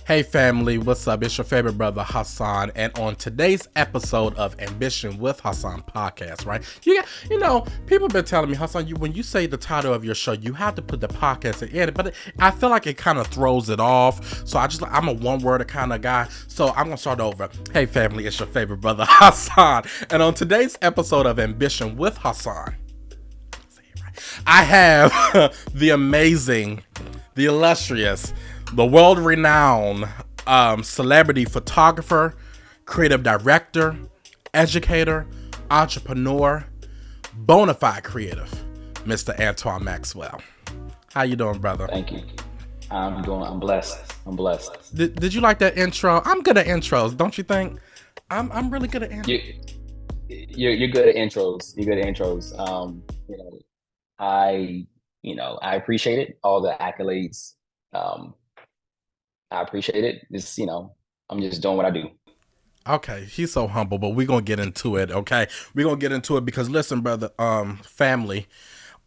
Hey family, what's up? It's your favorite brother Hassan, and on today's episode of Ambition with Hassan podcast, right? People been telling me, Hassan, when you say the title of your show, you have to put the podcast in it, but I feel like it kind of throws it off. So I'm a one-word kind of guy, so I'm gonna start over. Hey family, it's your favorite brother Hassan, and on today's episode of Ambition with Hassan, I have the amazing, the illustrious, the world-renowned celebrity photographer, creative director, educator, entrepreneur, bona fide creative, Mr. Antwon Maxwell. How you doing, brother? Thank you. I'm blessed. I'm blessed. Did you like that intro? I'm good at intros, don't you think? I'm really good at intros. You're good at intros. You're good at intros. I I appreciate it. All the accolades. Um, I appreciate it. I'm just doing what I do. Okay, he's so humble, but we're gonna get into it, okay? We're gonna get into it because listen, brother, family.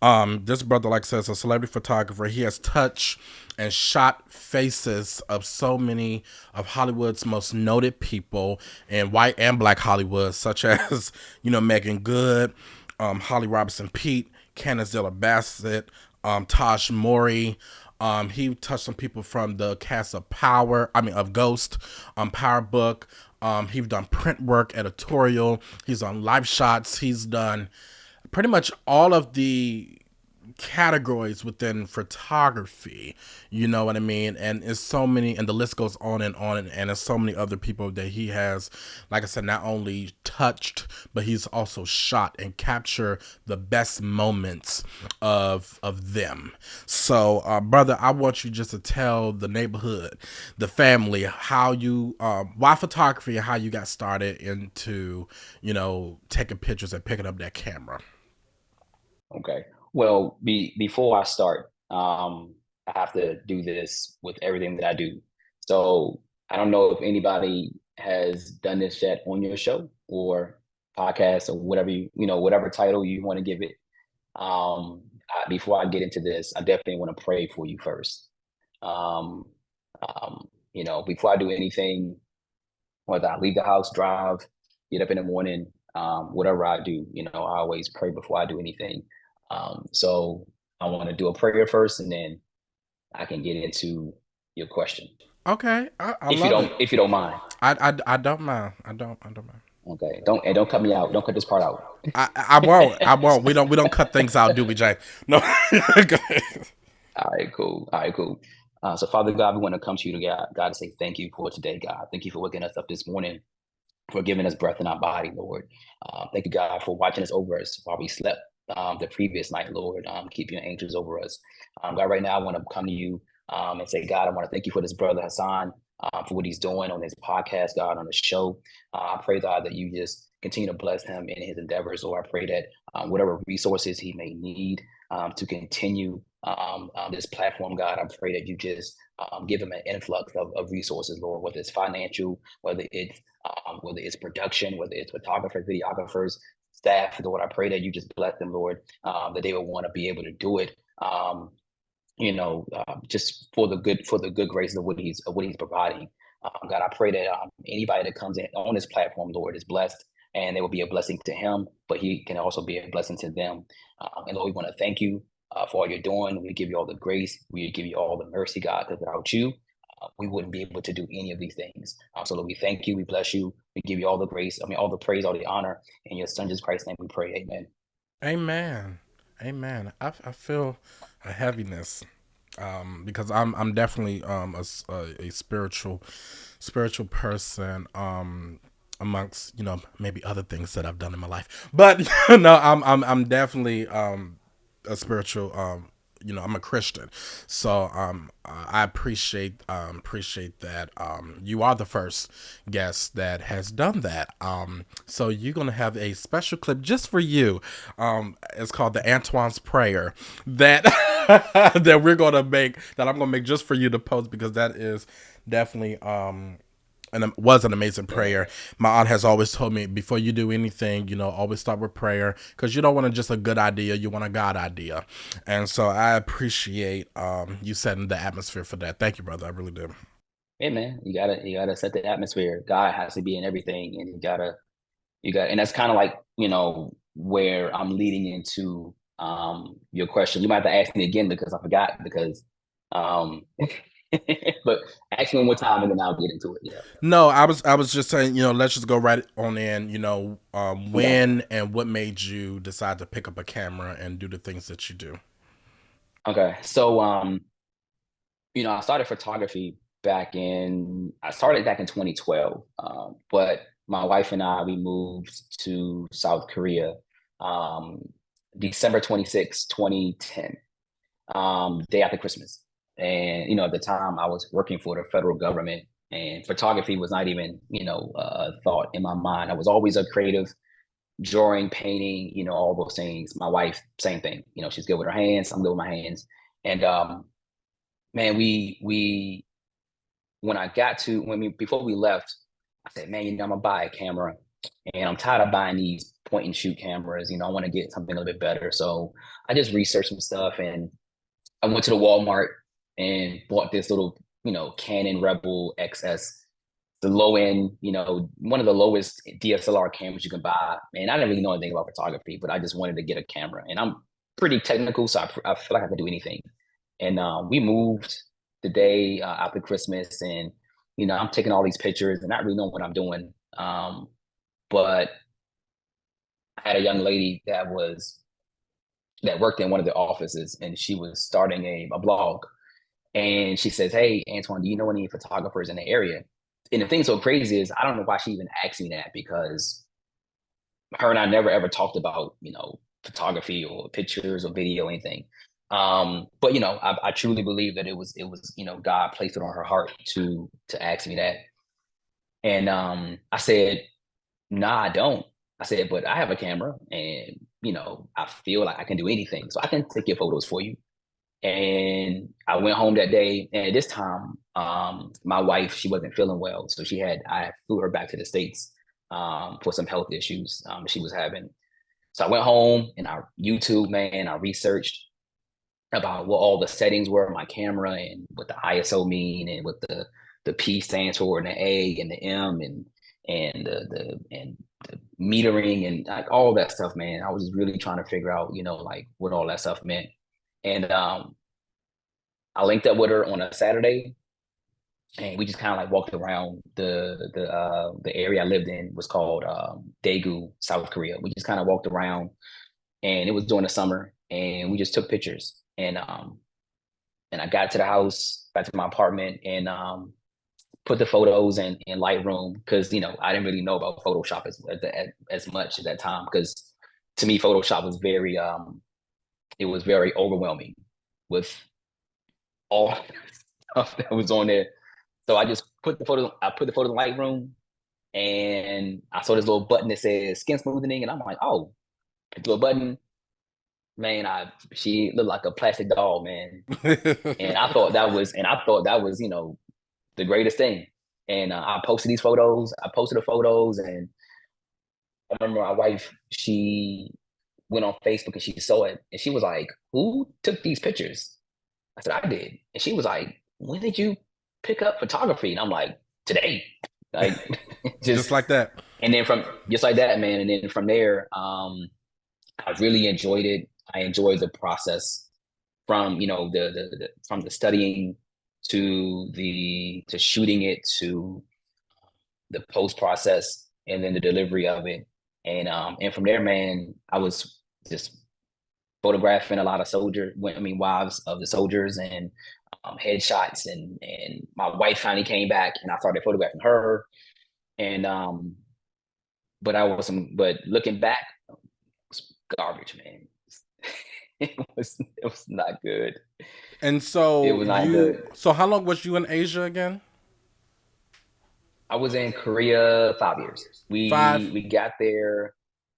This brother, like I said, is a celebrity photographer. He has touched and shot faces of so many of Hollywood's most noted people in white and black Hollywood, such as, Megan Good, Holly Robinson Pete, Candace Dilla Bassett, Taj Mori. He touched some people from the cast of of Ghost, Power Book. He's done print work, editorial. He's done live shots. He's done pretty much all of the categories within photography, you know what I mean? And it's so many, and the list goes on, and there's so many other people that he has, like I said, not only touched, but he's also shot and captured the best moments of them. So, brother, I want you just to tell the neighborhood, the family, how you, why photography and how you got started into, taking pictures and picking up that camera. Okay. Well, before I start, I have to do this with everything that I do. So I don't know if anybody has done this yet on your show or podcast or whatever whatever title you want to give it. Before I get into this, I definitely want to pray for you first. Um, Before I do anything, whether I leave the house, drive, get up in the morning, whatever I do, I always pray before I do anything. So I want to do a prayer first, and then I can get into your question, Okay, I love it. if you don't mind. I don't mind. I don't mind. Okay, don't cut me out. Don't cut this part out. I won't. I won't. We don't cut things out, do we, Jay? No. All right, cool. All right, cool. So, Father God, we want to come to you to God to say thank you for today, God. Thank you for waking us up this morning, for giving us breath in our body, Lord. Thank you, God, for watching us over us while we slept the previous night, Lord. Keep your angels over us. God, right now, I want to come to you and say, God, I want to thank you for this brother, Hassan, for what he's doing on his podcast, God, on the show. I pray, God, that you just continue to bless him in his endeavors, Lord. I pray that whatever resources he may need to continue this platform, God, I pray that you just give him an influx of resources, Lord, whether it's financial, whether it's production, whether it's photographers, videographers, staff, Lord. I pray that you just bless them, Lord, that they will want to be able to do it. Just for the good grace of what he's providing. God, I pray that anybody that comes in on this platform, Lord, is blessed, and they will be a blessing to him, but he can also be a blessing to them. And Lord, we want to thank you for all you're doing. We give you all the grace. We give you all the mercy, God, because without you, we wouldn't be able to do any of these things. So Lord, we thank you. We bless you. We give you all the grace. All the praise, all the honor. In your son, Jesus Christ's name, we pray. Amen. Amen. Amen. I feel a heaviness, because I'm definitely a spiritual person, amongst maybe other things that I've done in my life, but I'm definitely a spiritual, I'm a Christian, so I appreciate that you are the first guest that has done that. So you're gonna have a special clip just for you. It's called the Antoine's Prayer that that I'm gonna make just for you to post, because that is definitely and it was an amazing prayer. My aunt has always told me, before you do anything, always start with prayer, because you don't want just a good idea, you want a God idea. And so I appreciate you setting the atmosphere for that. Thank you, brother. I really do. hey man, you gotta set the atmosphere. God has to be in everything, and and that's kind of like, where I'm leading into your question. You might have to ask me again because I forgot because um but ask me one more time and then I'll get into it. Yeah. No, I was just saying, let's just go right on in. Okay. When and what made you decide to pick up a camera and do the things that you do? Okay. So I started photography I started back in 2012. But my wife and I, we moved to South Korea um December 26th, 2010, day after Christmas. And at the time I was working for the federal government, and photography was not even, a thought in my mind. I was always a creative, drawing, painting, all those things. My wife, same thing. She's good with her hands. I'm good with my hands. And man, we when I got to when we before we left, I said, man, I'm gonna buy a camera, and I'm tired of buying these point and shoot cameras. I want to get something a little bit better. So I just researched some stuff, and I went to the Walmart and bought this little, Canon Rebel XS, the low end, one of the lowest DSLR cameras you can buy. And I didn't really know anything about photography, but I just wanted to get a camera. And I'm pretty technical, so I feel like I can do anything. And we moved the day after Christmas, and I'm taking all these pictures and not really knowing what I'm doing. But I had a young lady that worked in one of the offices, and she was starting a blog. And she says, hey, Antwon, do you know any photographers in the area? And the thing so crazy is I don't know why she even asked me that, because her and I never ever talked about, photography or pictures or video or anything. But I truly believe that it was, God placed it on her heart to ask me that. And I said, nah, I don't. I said, but I have a camera, and I feel like I can do anything. So I can take your photos for you. And I went home that day, and at this time, my wife, she wasn't feeling well, so I flew her back to the States for some health issues she was having. So I went home and I YouTube, man, I researched about what all the settings were on my camera, and what the ISO mean, and what the P stands for, and the A and the M, and the metering, and like all that stuff, man. I was just really trying to figure out, like what all that stuff meant. And I linked up with her on a Saturday, and we just kind of like walked around the area I lived in was called Daegu, South Korea. We just kind of walked around, and it was during the summer, and we just took pictures. And I got to the house, back to my apartment, and put the photos in Lightroom, because I didn't really know about Photoshop as much at that time, because to me Photoshop was very overwhelming with all stuff that was on there. So I put the photo in Lightroom, and I saw this little button that says skin smoothening, and I'm like, oh, hit the little button, man. She looked like a plastic doll, man. And I thought that was the greatest thing. And I posted the photos, and I remember my wife, she went on Facebook and she saw it, and she was like, who took these pictures? I said, I did. And she was like, when did you pick up photography? And I'm like, today. Like, Just just, like that. and then from just like that, man. And then from there, I really enjoyed it. I enjoyed the process from, from the studying to shooting it, to the post process, and then the delivery of it. And from there, man, I was just photographing a lot of wives of the soldiers, and headshots, and my wife finally came back, and I started photographing her. And but looking back, it was garbage, man. It was not good. And It so was not good. how long was you in Asia again? I was in Korea 5 years. We Five. we got there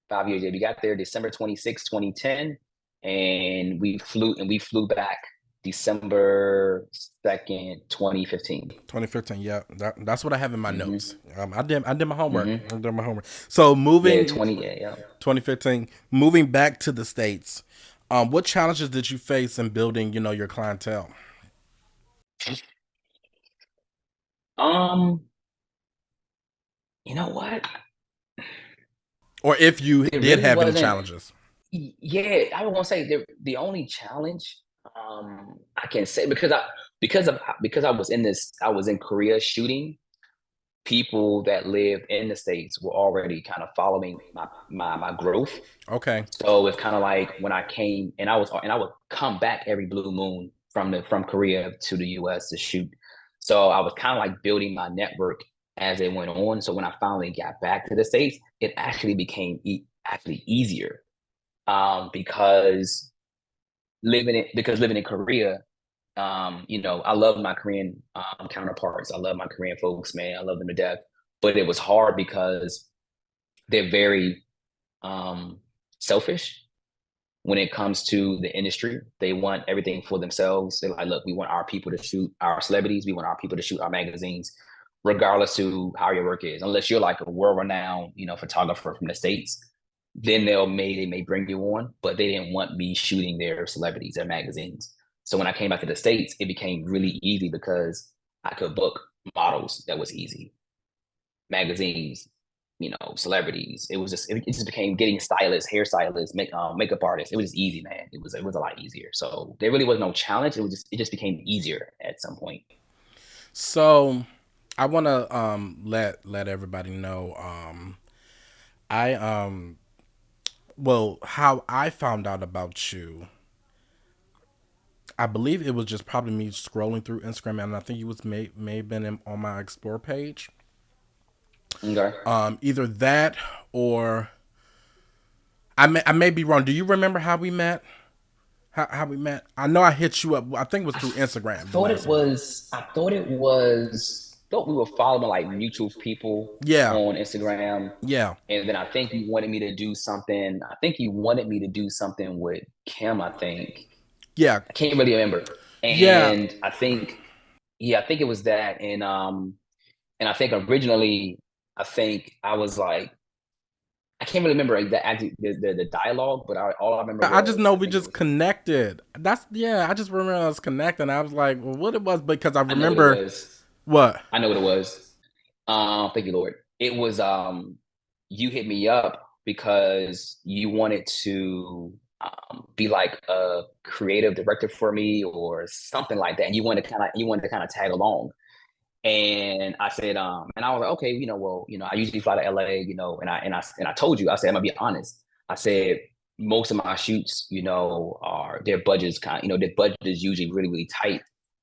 5 years. Yeah, we got there December 26, 2010, and we flew back December 2nd, 2015. 2015. Yeah, that's what I have in my Mm-hmm. notes. I did my homework. Mm-hmm. I did my homework. So Yeah, moving 20. Yeah, yeah. 2015, moving back to the States. What challenges did you face in building, your clientele? Um, you know what? Or if you There did really have any wasn't. challenges. Yeah, I would want to say the only challenge I can say because I was in this I was in Korea shooting. People that lived in the States were already kind of following my growth. Okay. So it's kind of like when I came and I would come back every blue moon from Korea to the US to shoot. So I was kind of like building my network as it went on. So when I finally got back to the States, it actually became actually easier because living in Korea, I love my Korean counterparts. I love my Korean folks, man. I love them to death. But it was hard because they're very um, selfish when it comes to the industry. They want everything for themselves. They're like, look, we want our people to shoot our celebrities. We want our people to shoot our magazines, regardless to how your work is. Unless you're like a world-renowned, photographer from the States, then they may bring you on, but they didn't want me shooting their celebrities, their magazines. So when I came back to the States, it became really easy because I could book models that was easy, magazines, celebrities. It just became getting stylists, hairstylists, makeup artists. It was just easy, man. It was a lot easier. So there really was no challenge. It just became easier at some point. So I want to let everybody know I well, how I found out about you. I believe it was just probably me scrolling through Instagram, and I think you was may have been on my explore page. Okay. Either that or I may be wrong. Do you remember how we met? How we met? I know I hit you up. I think it was through Instagram the last one. Thought we were following like mutual people Yeah, on Instagram. yeah, And then I think you wanted me to do something. I think you wanted me to do something with Kim, I think. yeah, I can't really remember. yeah. And I think, yeah, I think it was that. And I think originally, I think I was like, I can't really remember like, the dialogue, but all I remember I just was know I we think it just was connected. That's yeah. I just remember us connecting. I was like, well, what it was because I I know what it remember was. what. I know what it was. Thank you, Lord. It was you hit me up because you wanted to be like a creative director for me or something like that. And you wanted to kind of tag along. And I said, and I was like, okay, well, I usually fly to LA, and I told you, I said, I'm gonna be honest. I said most of my shoots, are their budgets their budget is usually really, really tight.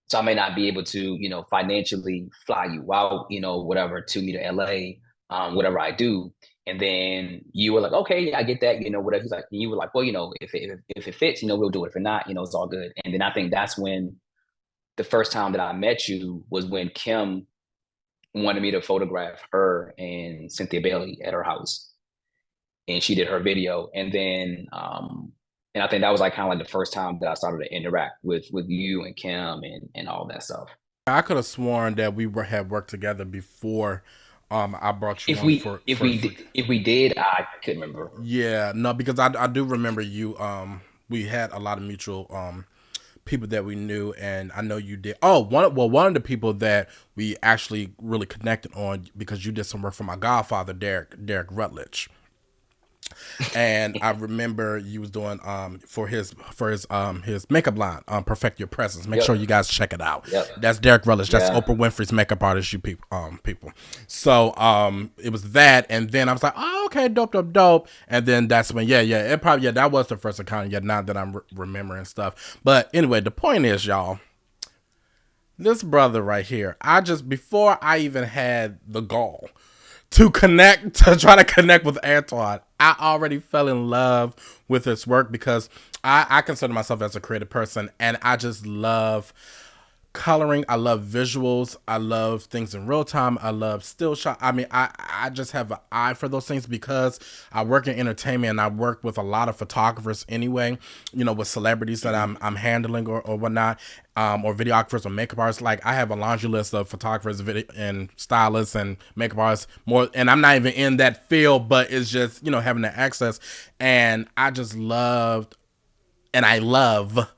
So I may not be able to, financially fly you out, whatever, to me to LA, whatever I do. And then you were like, okay, yeah, I get that, whatever. He's like, and you were like, well, if it fits, we'll do it. If it not, it's all good. And then I think that's when the first time that I met you was when Kim wanted me to photograph her and Cynthia Bailey at her house, and she did her video. And I think that was like kind of like the first time that I started to interact with you and Kim and all that stuff. I could have sworn that we were had worked together before. I brought you If on we if we if we did, I couldn't remember. yeah, no, because I do remember you. We had a lot of mutual people that we knew, and I know you did. Oh, one of the people that we actually really connected on because you did some work for my godfather, Derek Rutledge. And I remember you was doing his makeup line, Perfect Your Presence. Make sure Yep. you guys check it out. Yep. That's Derek Rutledge. That's Yeah. Oprah Winfrey's makeup artist. You people. So it was that, and then I was like, oh, okay, dope. And then that's when it probably that was the first encounter. Yeah, now that I'm remembering stuff. But anyway, the point is, y'all, this brother right here, I just before I even had the gall to try to connect with Antwon, I already fell in love with his work because I consider myself as a creative person, and I just love coloring. I love visuals. I love things in real time. I love still shot. I mean, I just have an eye for those things because I work in entertainment and I work with a lot of photographers anyway, with celebrities that Mm-hmm. I'm handling or whatnot, or videographers or makeup artists. Like I have a laundry list of photographers and stylists and makeup artists more, and I'm not even in that field, but it's just, having the access. And I just loved and I love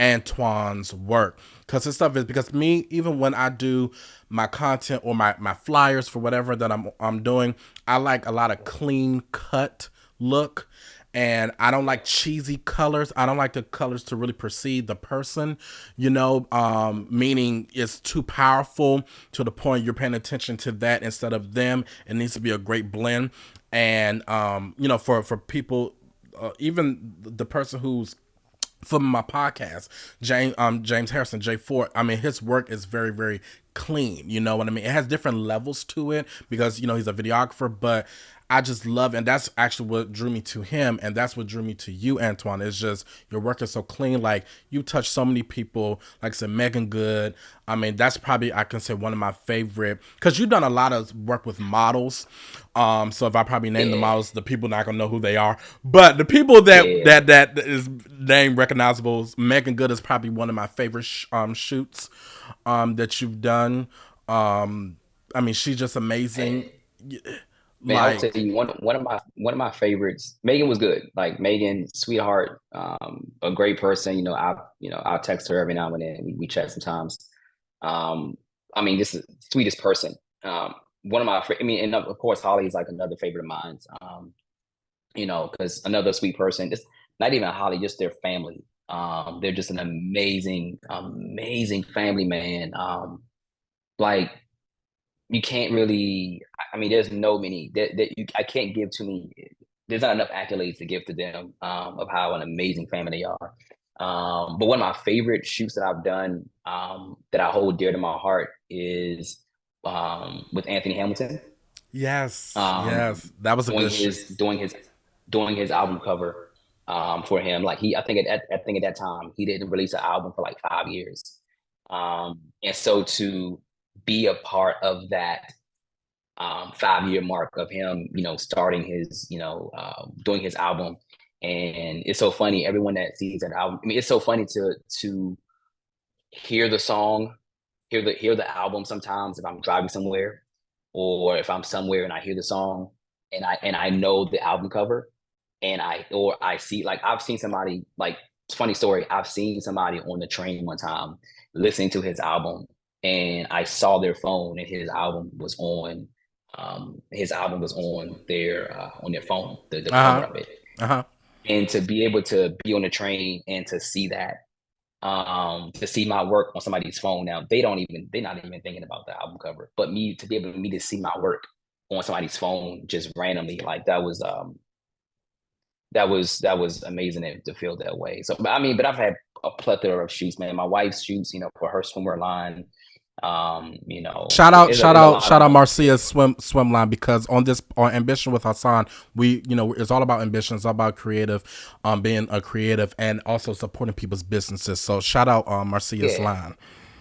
Antwon's work. Because his stuff is, because me, even when I do my content or my flyers for whatever that I'm doing, I like a lot of clean cut look, and I don't like cheesy colors. I don't like the colors to really perceive the person, meaning it's too powerful to the point you're paying attention to that instead of them. It needs to be a great blend. And for people, even the person who's from my podcast, James Harrison, J4. I mean, his work is very, very clean. You know what I mean? It has different levels to it because he's a videographer, but I just love, and that's actually what drew me to him, and that's what drew me to you, Antwon. It's just your work is so clean. Like, you touch so many people. Like I said, Megan Good. I mean, that's probably, I can say, one of my favorite, because you've done a lot of work with models. So if I probably name the Yeah. models, the people not gonna know who they are. But the people that Yeah. that is name recognizable, Megan Good is probably one of my favorite shoots that you've done. I mean, she's just amazing. And man, I'll tell Like, you one of my favorites. Megan was good. Like Megan, sweetheart, a great person. I'll text her every now and then. We chat sometimes. Um, I mean, this is the sweetest person. One of my, I mean, and of course, Holly is like another favorite of mine. Because another sweet person. It's not even Holly, just their family. They're just an amazing, amazing family, man. Like you can't really. I mean, there's no many that you. I can't give too many. There's not enough accolades to give to them of how an amazing family they are. But one of my favorite shoots that I've done that I hold dear to my heart is with Anthony Hamilton. yes, Um, yes, that was a doing good shoot. his doing his doing his album cover for him. Like I think at that time he didn't release an album for like 5 years. And so to be a part of that 5 year mark of him, starting his, doing his album. And it's so funny. Everyone that sees that album, I mean, it's so funny to hear the song, hear the album sometimes if I'm driving somewhere or if I'm somewhere and I hear the song and I know the album cover and I see like I've seen somebody like it's a funny story. I've seen somebody on the train one time listening to his album and I saw their phone and his album was on their phone, the Uh huh. cover of it. Uh huh. And to be able to be on the train and to see my work on somebody's phone now, they're not even thinking about the album cover. But me to see my work on somebody's phone just randomly, like that was amazing to feel that way. So I mean, but I've had a plethora of shoots, man. My wife shoots, for her swimwear line. Shout It's a out, lot of shout out them. Marcia's swim line, because on Ambition with Hassan, we it's all about ambition, it's all about creative, being a creative and also supporting people's businesses. So shout out Marcia's Yeah. line.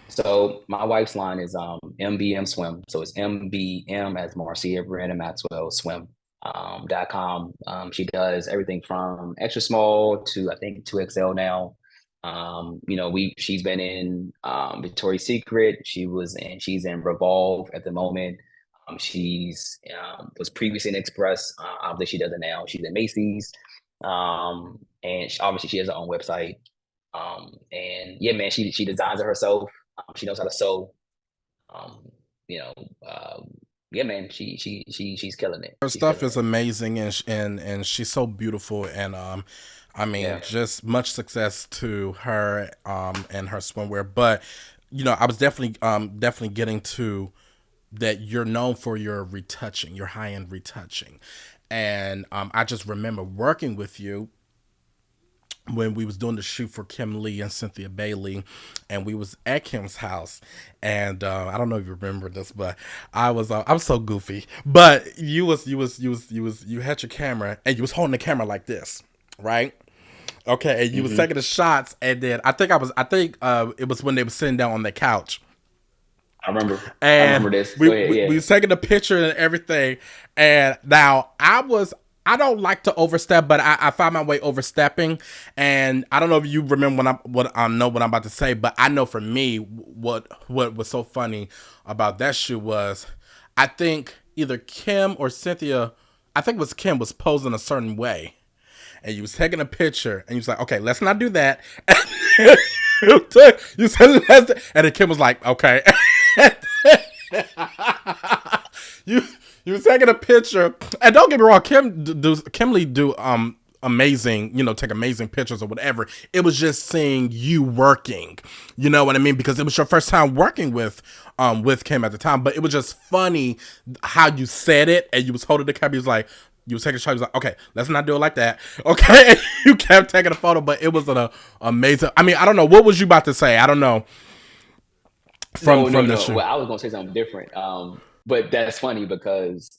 So my wife's line is MBM Swim. So it's MBM as Marcia Brandon Maxwell Swim. .com. She does everything from extra small to I think 2XL now. She's been in Victoria's Secret. She's in Revolve at the moment. She's was previously in Express. Obviously, she does it now. She's in Macy's. And obviously she has her own website. And yeah, man, she designs it herself. She knows how to sew. Um, you know, yeah, man, she's killing it. Her She's stuff killing is it. amazing, and she's so beautiful, and I mean, Yeah. just much success to her and her swimwear. But I was definitely getting to that you're known for your retouching, your high end retouching, and I just remember working with you when we was doing the shoot for Kim Lee and Cynthia Bailey, and we was at Kim's house, and I don't know if you remember this, but I was so goofy, but you had your camera and you was holding the camera like this, right? Okay, and you was Hmm. taking the shots, and then I think it was when they were sitting down on the couch, I remember. I and remember this. we, Go ahead. we Yeah. we was taking a picture and everything. And now I don't like to overstep, but I find my way overstepping. And I don't know if you remember what I know what I'm about to say, but I know for me what was so funny about that shoot was, I think either Kim or Cynthia, I think it was Kim, was posing a certain way, and you was taking a picture, and you was like, okay, let's not do that. You said less, and then Kim was like, okay. you you was taking a picture, and don't get me wrong, Kim Lee do amazing, take amazing pictures or whatever. It was just seeing you working, you know what I mean? Because it was your first time working with Kim at the time, but it was just funny how you said it, and you was holding the camera. You was taking a shot. You was like, okay, let's not do it like that. Okay. And you kept taking a photo, but it was an amazing. I mean, I don't know. What was you about to say? I don't know. From the show. Well, I was gonna say something different. But that's funny because,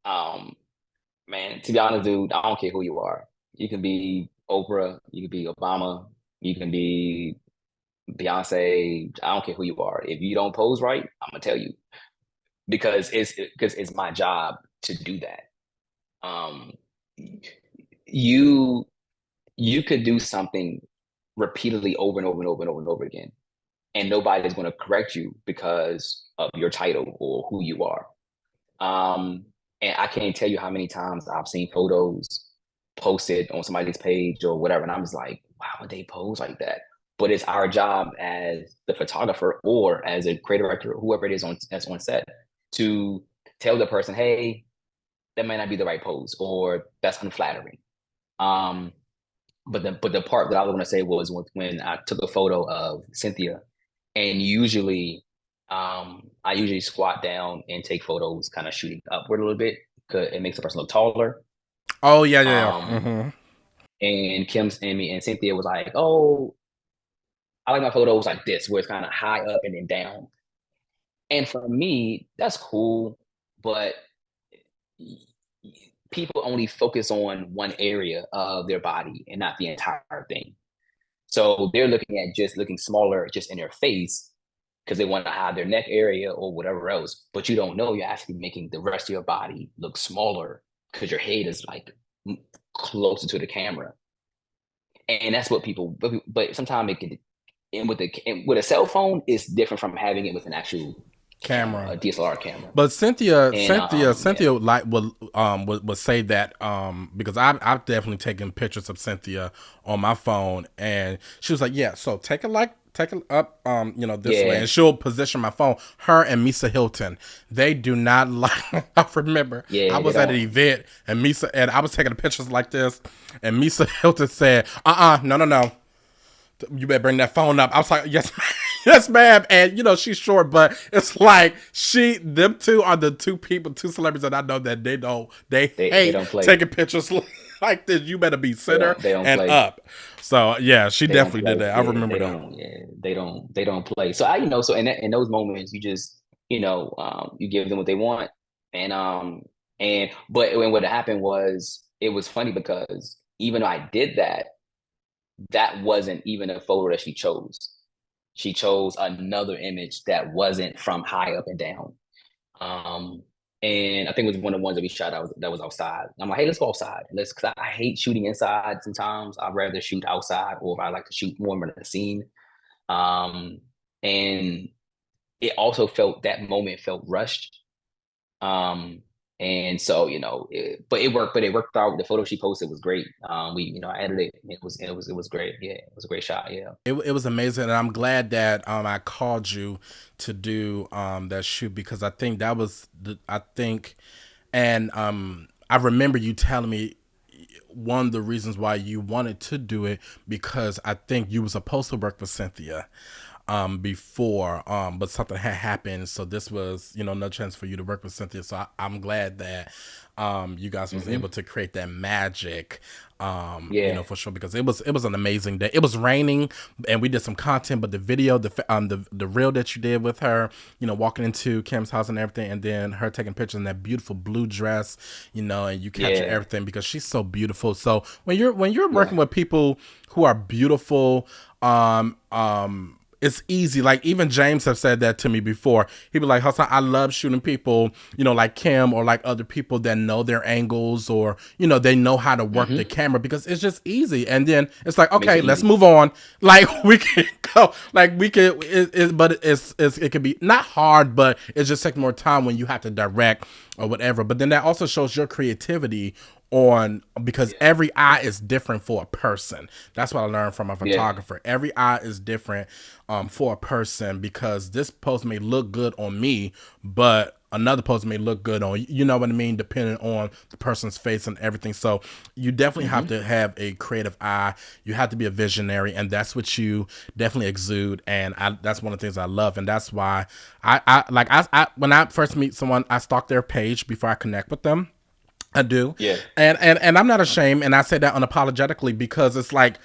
man, to be honest, dude, I don't care who you are. You can be Oprah, you can be Obama, you can be Beyonce. I don't care who you are. If you don't pose right, I'm gonna tell you because it's my job to do that. You you could do something repeatedly over and over and over and over and over again, and nobody's going to correct you because of your title or who you are. And I can't tell you how many times I've seen photos posted on somebody's page or whatever, and I'm just like, why would they pose like that? But it's our job as the photographer or as a creative director, whoever it is that's on set, to tell the person, hey, that might not be the right pose, or that's unflattering. But the part that I was going to say was when I took a photo of Cynthia, and I usually squat down and take photos, kind of shooting upward a little bit, because it makes the person look taller. Oh yeah. And and Cynthia was like, "Oh, I like my photos like this, where it's kind of high up and then down." And for me, that's cool, but people only focus on one area of their body and not the entire thing. So they're looking at just looking smaller just in their face because they want to hide their neck area or whatever else. But you don't know you're actually making the rest of your body look smaller because your head is like closer to the camera. And that's what people, but sometimes it can, and with a cell phone, it's different from having it with an actual camera, a DSLR camera. But Cynthia like would say that because I've definitely taken pictures of Cynthia on my phone, and she was like, yeah, so take it up this way, and she'll position my phone. Her and Misa Hilton, they do not like. I remember I was at an event and I was taking pictures like this, and Misa Hilton said, no, you better bring that phone up. I was like, yes, ma'am. Yes, ma'am. And she's short, but it's like them two are the two celebrities that I know that they hate don't taking pictures like this. You better be center and play. Up. So yeah, she definitely did that. I remember that. They don't play. So so in those moments, you just you give them what they want, but what happened was, it was funny because even though I did that wasn't even a photo that she chose. She chose another image that wasn't from high up and down. And I think it was one of the ones that we shot that was outside. I'm like, hey, let's go outside. Because I hate shooting inside sometimes. I'd rather shoot outside, or I like to shoot more in the scene. And it also that moment felt rushed. And so, but it worked out. The photo she posted was great. I edited it. It was great. Yeah, it was a great shot. Yeah. It was amazing. And I'm glad that I called you to do that shoot, because I think that was I remember you telling me one of the reasons why you wanted to do it, because I think you were supposed to work with Cynthia before, but something had happened, so this was no chance for you to work with Cynthia. So I'm glad that you guys was able to create that magic, for sure, because it was an amazing day. It was raining and we did some content, but the video, the reel that you did with her, walking into Kim's house and everything, and then her taking pictures in that beautiful blue dress, and you capture everything because she's so beautiful. So when you're working with people who are beautiful, it's easy. Like even James have said that to me before. He'd be like, Hassan, I love shooting people, like Kim or like other people that know their angles, or, they know how to work the camera, because it's just easy. And then it's like, okay, let's move on. Like we can go, like we can, but it can be not hard, but it just takes more time when you have to direct or whatever. But then that also shows your creativity on, because Yeah. every eye is different for a person. That's what I learned from a Yeah. photographer. Every eye is different for a person, because this post may look good on me, but another post may look good on, you know what I mean, depending on the person's face and everything. So you definitely have Hmm. to have a creative eye. You have to be a visionary, and that's what you definitely exude. And that's one of the things I love, and that's why I when I first meet someone, I stalk their page before I connect with them. I do. Yeah. And I'm not ashamed, and I say that unapologetically, because it's like,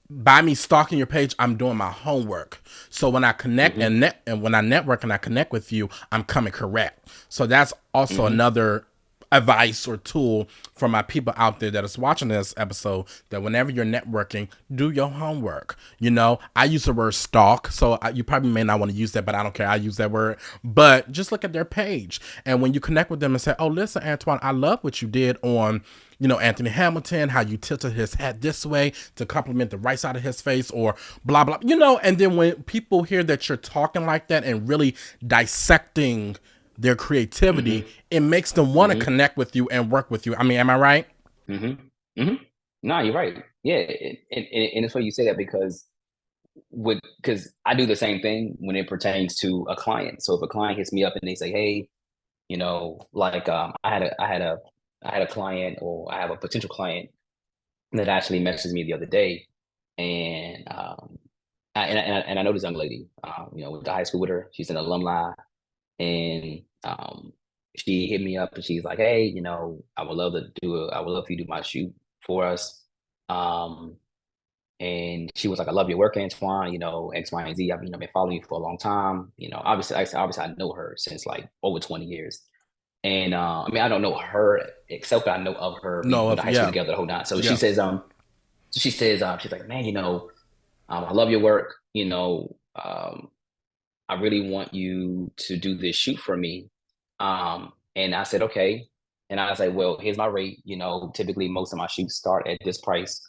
by me stalking your page, I'm doing my homework. So when I connect Hmm. and when I network and I connect with you, I'm coming correct. So that's also Hmm. another advice or tool for my people out there that is watching this episode, that whenever you're networking, do your homework. You know, I use the word stalk, so you probably may not want to use that, but I don't care. I use that word. But just look at their page, and when you connect with them and say, oh, listen, Antwon, I love what you did on, you know, Anthony Hamilton, how you tilted his head this way to compliment the right side of his face, or blah, blah, you know. And then when people hear that you're talking like that and really dissecting their creativity, Hmm. it makes them want to Hmm. connect with you and work with you. I mean, am I right? Hmm. Hmm. No, you're right. Yeah, and it's funny you say that, because I do the same thing when it pertains to a client. So if a client hits me up and they say, "Hey, like I had a client, or I have a potential client that actually messaged me the other day, and I know this young lady, went to high school with her. She's an alumni, and she hit me up and she's like, "Hey, I would love for you to do my shoot for us." Um, and she was like, "I love your work, Antwon. X, Y, and Z. I've been following you for a long time. Obviously, I know her since like over 20 years." And I mean, I don't know her except that I know of her. We No, went to of high school yeah, together the whole time. So yeah. she says, she's like, "Man, I love your work. I really want you to do this shoot for me." And I said, "Okay." And I was like, "Well, here's my rate. Typically most of my shoots start at this price,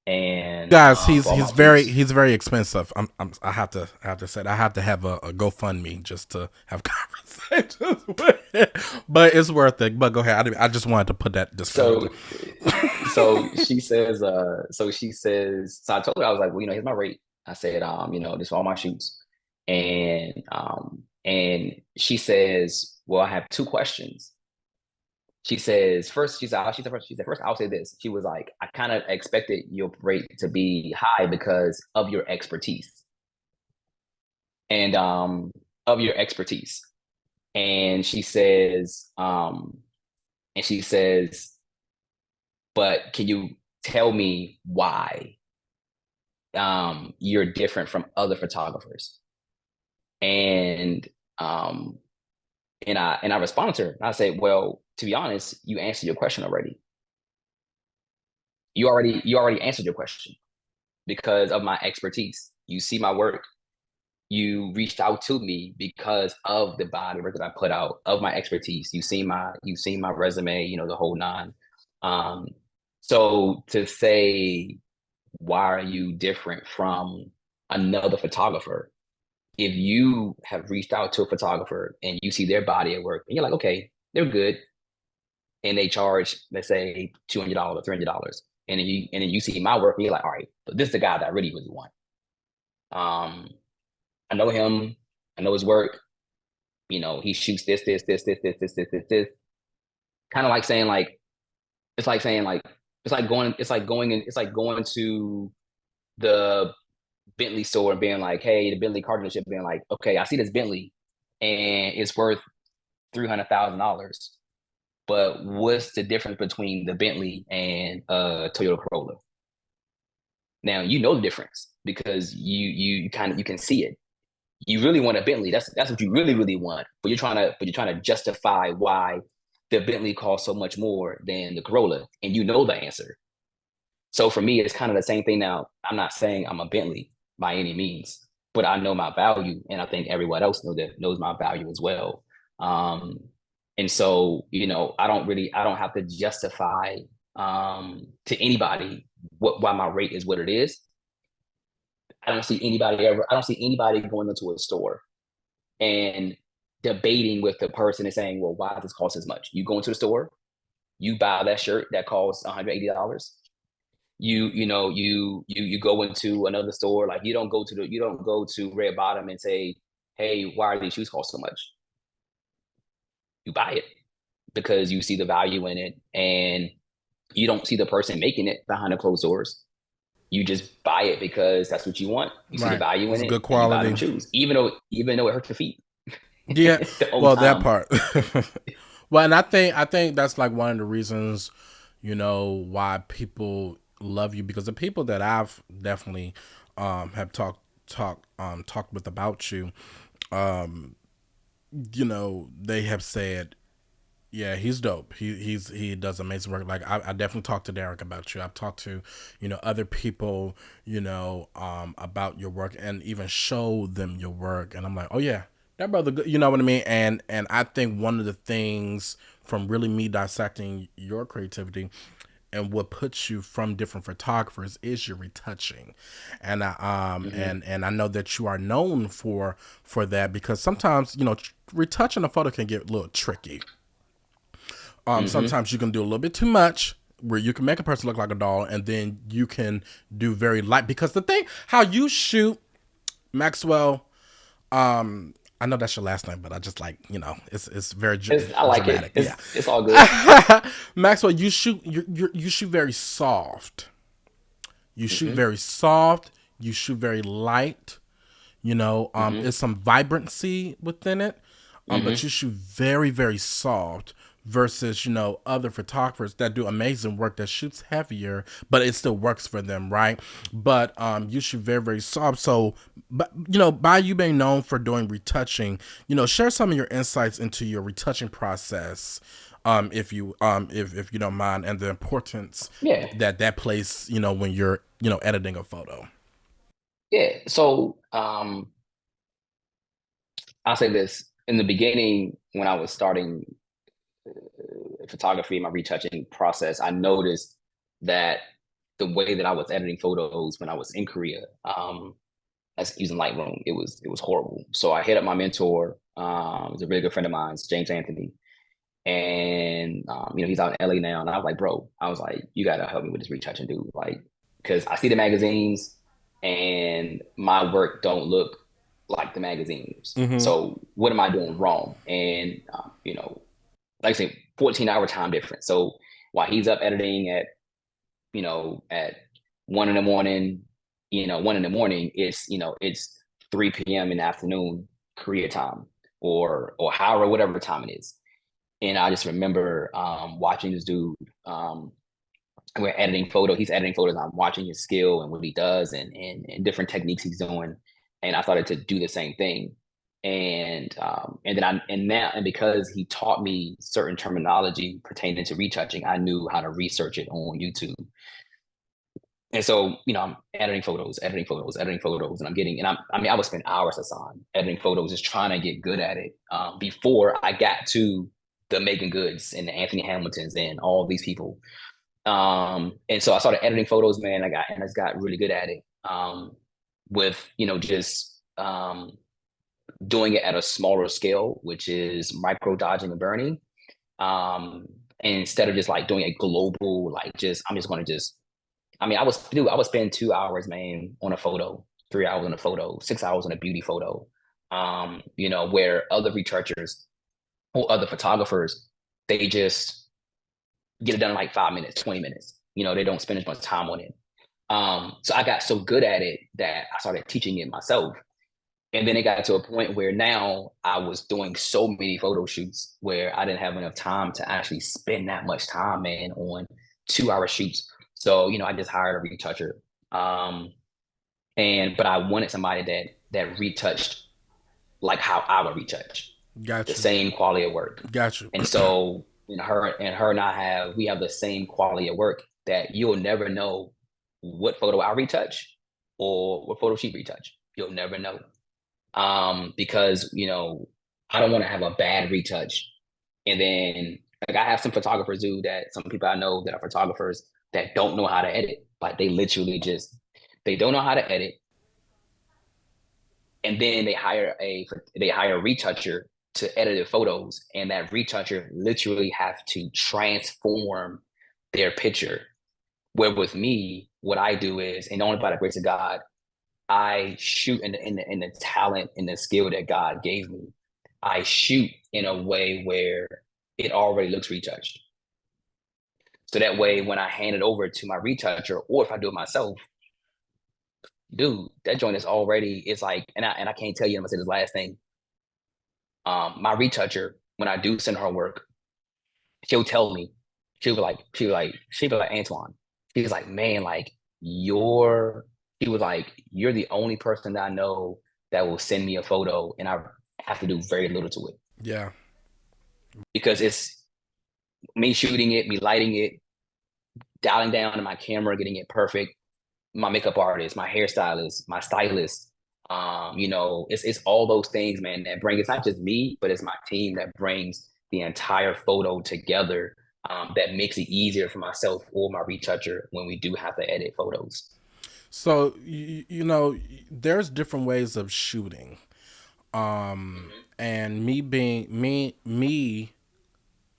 and Guys, for all my shoots." he's very expensive. I have to say that. I have to have a GoFundMe just to have conversations with it. But it's worth it. But go ahead. I just wanted to put that disclaimer out So, there. so I told her, I was like, "Well, here's my rate." I said, "This for all my shoots." And she says, "Well, I have two questions." She says, first, she said, "First, I'll say this." She was like, "I kind of expected your rate to be high because of your expertise and of your expertise." And she says, "But can you tell me why you're different from other photographers?" And um, and I responded to her. And I said, "Well, to be honest, you answered your question already. You already answered your question because of my expertise. You see my work. You reached out to me because of the body work that I put out, of my expertise. You seen my resume. The whole nine. Um, so to say, why are you different from another photographer? If you have reached out to a photographer and you see their body at work and you're like, okay, they're good, and they charge, let's say, $200 or $300, and then you see my work and you're like, all right, but this is the guy that I really really want. Um, I know him, I know his work. He shoots this. Kind of like saying like it's like saying like it's like going to the Bentley store and being like, hey, the Bentley car dealership being like, okay, I see this Bentley and it's worth $300,000. But what's the difference between the Bentley and Toyota Corolla? Now you know the difference because you kind of you can see it. You really want a Bentley. That's what you really really want. But you're trying to justify why the Bentley costs so much more than the Corolla, and you know the answer. So for me, it's kind of the same thing. Now, I'm not saying I'm a Bentley by any means, but I know my value, and I think everyone else knows my value as well. Um, and so, I don't have to justify to anybody why my rate is what it is. I don't see anybody going into a store and debating with the person and saying, well, why does this cost as much? You go into the store, you buy that shirt that costs $180. You go into another store, like you don't go to Red Bottom and say, hey, why are these shoes cost so much? You buy it because you see the value in it, and you don't see the person making it behind the closed doors. You just buy it because that's what you want. You see the Right. value in It's it, good and you buy them quality. shoes, even though it hurts your feet Yeah. the whole Well, that time. part. Well, and I think that's like one of the reasons, why people love you, because the people that I've definitely have talked with about you, they have said, yeah, he's dope. He does amazing work. Like I definitely talked to Derek about you. I've talked to, other people, about your work, and even show them your work. And I'm like, oh yeah, that brother, good. You know what I mean? And I think one of the things from really me dissecting your creativity and what puts you from different photographers is your retouching. And Mm-hmm. and I know that you are known for that, because sometimes, retouching a photo can get a little tricky. Mm-hmm. Sometimes you can do a little bit too much, where you can make a person look like a doll, and then you can do very light, because the thing how you shoot, Maxwell, I know that's your last name, but I just like, it's very I like it. dramatic. Yeah. It's all good. Maxwell, you shoot very soft. You shoot Mm-hmm. very soft. You shoot very light. Mm-hmm. It's some vibrancy within it. But Mm-hmm. you shoot very, very soft, versus, other photographers that do amazing work that shoots heavier, but it still works for them, right? But you shoot very, very soft. So, but by you being known for doing retouching, share some of your insights into your retouching process. If you don't mind, and the importance Yeah. that plays, when you're, editing a photo. Yeah. So I'll say this. In the beginning, when I was starting photography, my retouching process, I noticed that the way that I was editing photos when I was in Korea, as using Lightroom, it was horrible. So I hit up my mentor. He's a really good friend of mine, James Anthony, and he's out in LA now. And I was like, bro, you gotta help me with this retouching, dude. Like, because I see the magazines, and my work don't look like the magazines. Mm-hmm. So what am I doing wrong? And like I say, 14-hour time difference. So while he's up editing at 1 in the morning, 1 in the morning, it's 3 p.m. in the afternoon Korea time, or however, whatever time it is. And I just remember watching this dude. We're editing photo. He's editing photos. I'm watching his skill and what he does, and different techniques he's doing. And I started to do the same thing. And then because he taught me certain terminology pertaining to retouching, I knew how to research it on YouTube. And so, I'm editing photos, editing photos, editing photos, and I would spend hours at time editing photos, just trying to get good at it, before I got to the Megan Goods and the Anthony Hamiltons and all these people. And so I started editing photos, man. I just got really good at it. With, just doing it at a smaller scale, which is micro dodging and burning. Um, and instead of just like doing a global, like I'm just going to just, I would spend 2 hours, man, on a photo, 3 hours on a photo, 6 hours on a beauty photo. Where other retouchers or other photographers, they just get it done in like 5 minutes, 20 minutes. They don't spend as much time on it. So I got so good at it that I started teaching it myself. And then it got to a point where now I was doing so many photo shoots where I didn't have enough time to actually spend that much time, man, on 2 hour shoots. So, I just hired a retoucher. But I wanted somebody that retouched like how I would retouch, the Got you. same quality of work. Got you. And so, her and we have the same quality of work that you'll never know what photo I retouch or what photo she retouch. You'll never know. Because I don't want to have a bad retouch, and then like I have some photographers some people I know that are photographers that don't know how to edit. Like they literally just they don't know how to edit, and then they hire a retoucher to edited photos, and that retoucher literally have to transform their picture. Where with me, what I do is, and only by the grace of God, I shoot in the talent and the skill that God gave me. I shoot in a way where it already looks retouched. So that way, when I hand it over to my retoucher, or if I do it myself, dude, that joint is already. It's like, and I can't tell you. I'm gonna say this last thing. My retoucher, when I do send her work, she'll tell me, she'll be like, Antwon. She was like, man, like you're, she was like, you're the only person that I know that will send me a photo, and I have to do very little to it Yeah. because it's me shooting it, me lighting it, dialing down to my camera, getting it perfect. My makeup artist, my hairstylist, my stylist. It's all those things, man, that bring, it's not just me, but it's my team that brings the entire photo together. That makes it easier for myself or my retoucher when we do have to edit photos. So there's different ways of shooting. And me being me,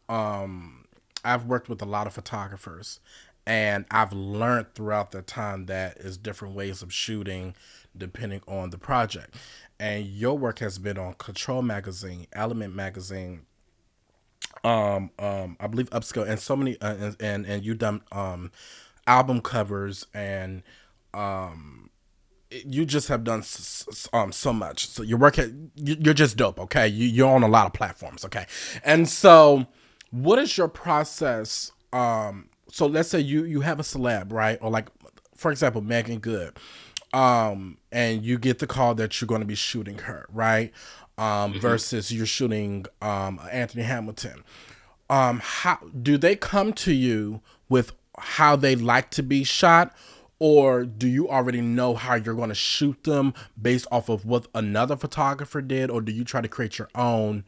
I've worked with a lot of photographers, and I've learned throughout the time that is different ways of shooting depending on the project. And your work has been on Control Magazine, Element Magazine, I believe Upscale, and so many, and you done album covers, and you just have done so much. So your work, you're just dope. Okay, you're on a lot of platforms. Okay, and so what is your process? So let's say you have a celeb, right? Or like, for example, Megan Good, and you get the call that you're going to be shooting her, right? Hmm. Versus you're shooting Anthony Hamilton. How do they come to you with how they like to be shot, or do you already know how you're going to shoot them based off of what another photographer did, or do you try to create your own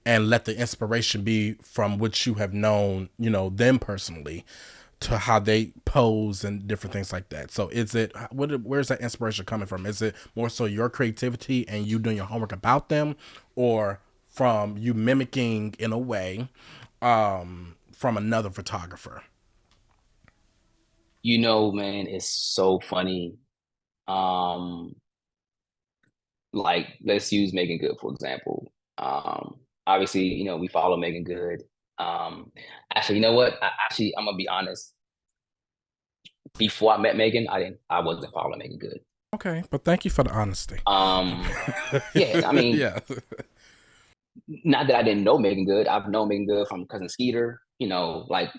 and let the inspiration be from what you have known, them personally, to how they pose and different things like that? So is it, where's that inspiration coming from? Is it more so your creativity and you doing your homework about them, or from you mimicking in a way from another photographer? Man, it's so funny. Um, like let's use Megan Good for example. Obviously, we follow Megan Good. Um, Actually, you know what? I'm gonna be honest. Before I met Megan, I wasn't following Megan Good. Okay, but thank you for the honesty. Um, yeah, I mean, Yeah. not that I didn't know Megan Good. I've known Megan Good from cousin Skeeter. Like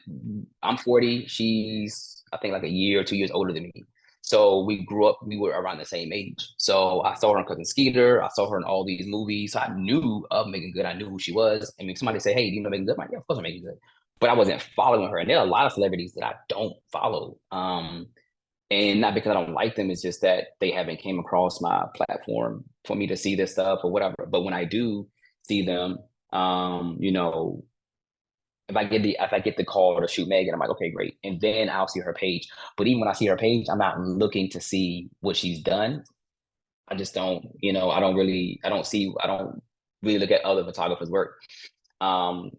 I'm 40. She's I think like a year or 2 years older than me. So we grew up. We were around the same age. So I saw her in cousin Skeeter. I saw her in all these movies. So I knew of Megan Good. I knew who she was. I mean, somebody say, "Hey, do you know Megan Good?" I'm like, yeah, of course I Megan Good. But I wasn't following her. And there are a lot of celebrities that I don't follow. And not because I don't like them, it's just that they haven't came across my platform for me to see this stuff or whatever. But when I do see them, if I get the call to shoot Megan, I'm like, okay, great. And then I'll see her page. But even when I see her page, I'm not looking to see what she's done. I just don't, I don't really look at other photographers' work. Um,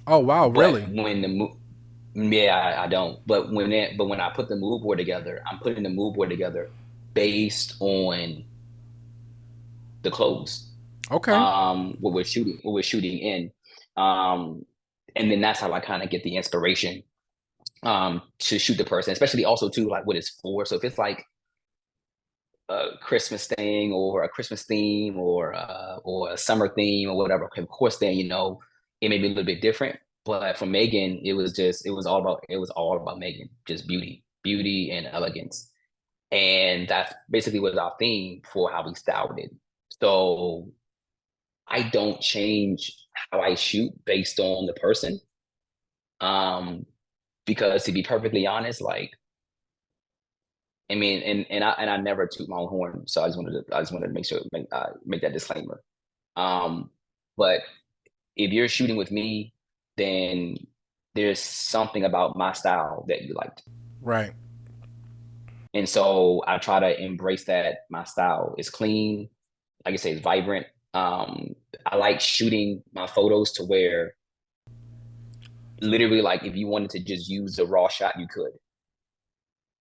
Oh wow, but really? when yeah, I don't. But when I put the mood board together, I'm putting the mood board together based on the clothes. Okay. What we're shooting in. Um, and then that's how I kind of get the inspiration to shoot the person, especially also too like what it's for. So if it's like a Christmas thing or a Christmas theme or a summer theme or whatever, of course then it may be a little bit different. But for Megan, it was all about Megan, just beauty and elegance. And that's basically was our theme for how we styled it. So I don't change how I shoot based on the person. Um, because to be perfectly honest, like I mean, and I never toot my own horn, so I just wanted to make that disclaimer. Um, but if you're shooting with me, then there's something about my style that you liked, Right. and so I try to embrace that. My style is clean, like I say, it's vibrant. I like shooting my photos to where literally like if you wanted to just use the raw shot, you could.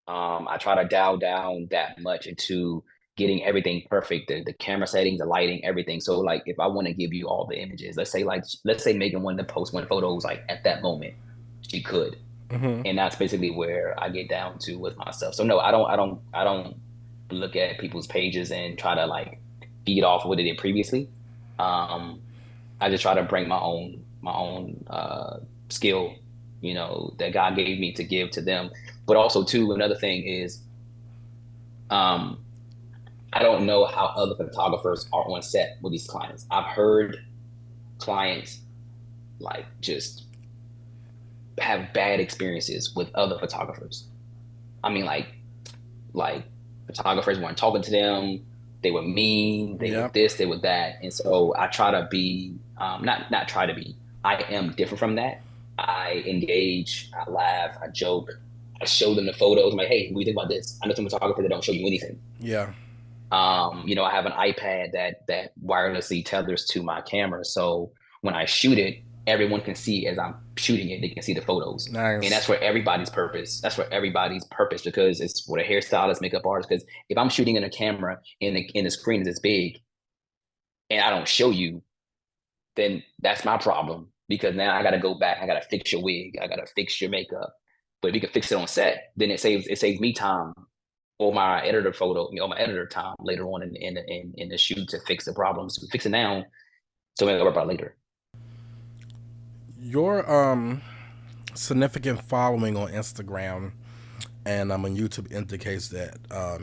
I try to dial down that much into getting everything perfect, the camera settings, the lighting, everything. So like if I want to give you all the images, let's say Megan wanted to post one photos like at that moment, she could. Mm-hmm. And that's basically where I get down to with myself. So no, I don't look at people's pages and try to like feed off what they did previously. Um, I just try to bring my own skill, that God gave me to give to them. But also too, another thing is um, I don't know how other photographers are on set with these clients. I've heard clients like just have bad experiences with other photographers. I mean, like photographers weren't talking to them. They were mean. They were Yep. this. They were that. And so I try to be not try to be. I am different from that. I engage. I laugh. I joke. I show them the photos. I'm like, hey, what do you think about this? I know some photographers that don't show you anything. Yeah. I have an iPad that wirelessly tethers to my camera, so when I shoot it, everyone can see as I'm shooting it. They can see the photos, and that's Nice. for everybody's purpose. That's for everybody's purpose because it's for the hairstylist, makeup artist. Because if I'm shooting in a camera and the screen is this big and I don't show you, then that's my problem because now I got to go back. I got to fix your wig. I got to fix your makeup. But if you can fix it on set, then it saves me time or my editor photo, my editor time later on in the shoot to fix the problems. We fix it now, so we can worry about it later. Your significant following on Instagram and on YouTube indicates that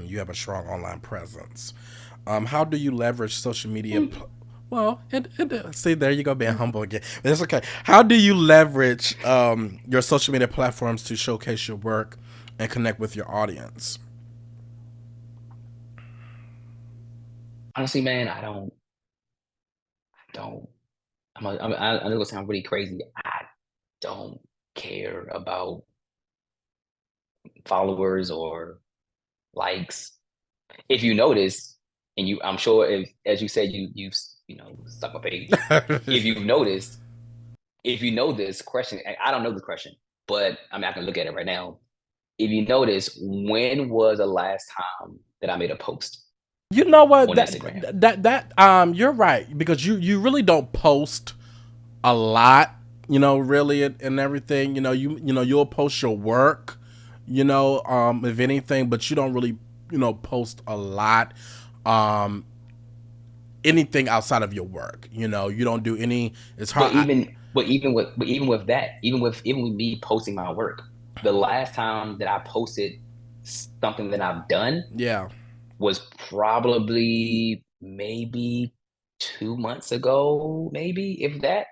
you have a strong online presence. How do you leverage social media? Well, see, there you go, being humble again. But it's okay. How do you leverage your social media platforms to showcase your work and connect with your audience? Honestly, man, I don't. I know it sound really crazy. I don't care about followers or likes. If you notice, and I'm sure if, as you said, you stuck my page. If you've noticed, if you know this question, I don't know the question, but I mean, I can look at it right now. If you notice, when was the last time that I made a post You know what? on Instagram? You're right because you really don't post a lot, really, and everything. You'll post your work, if anything, but you don't really, post a lot. Um, Anything outside of your work, you don't do any. It's But hard. even with that, even with me posting my work, the last time that I posted something that I've done Yeah, was probably maybe 2 months ago, maybe if that,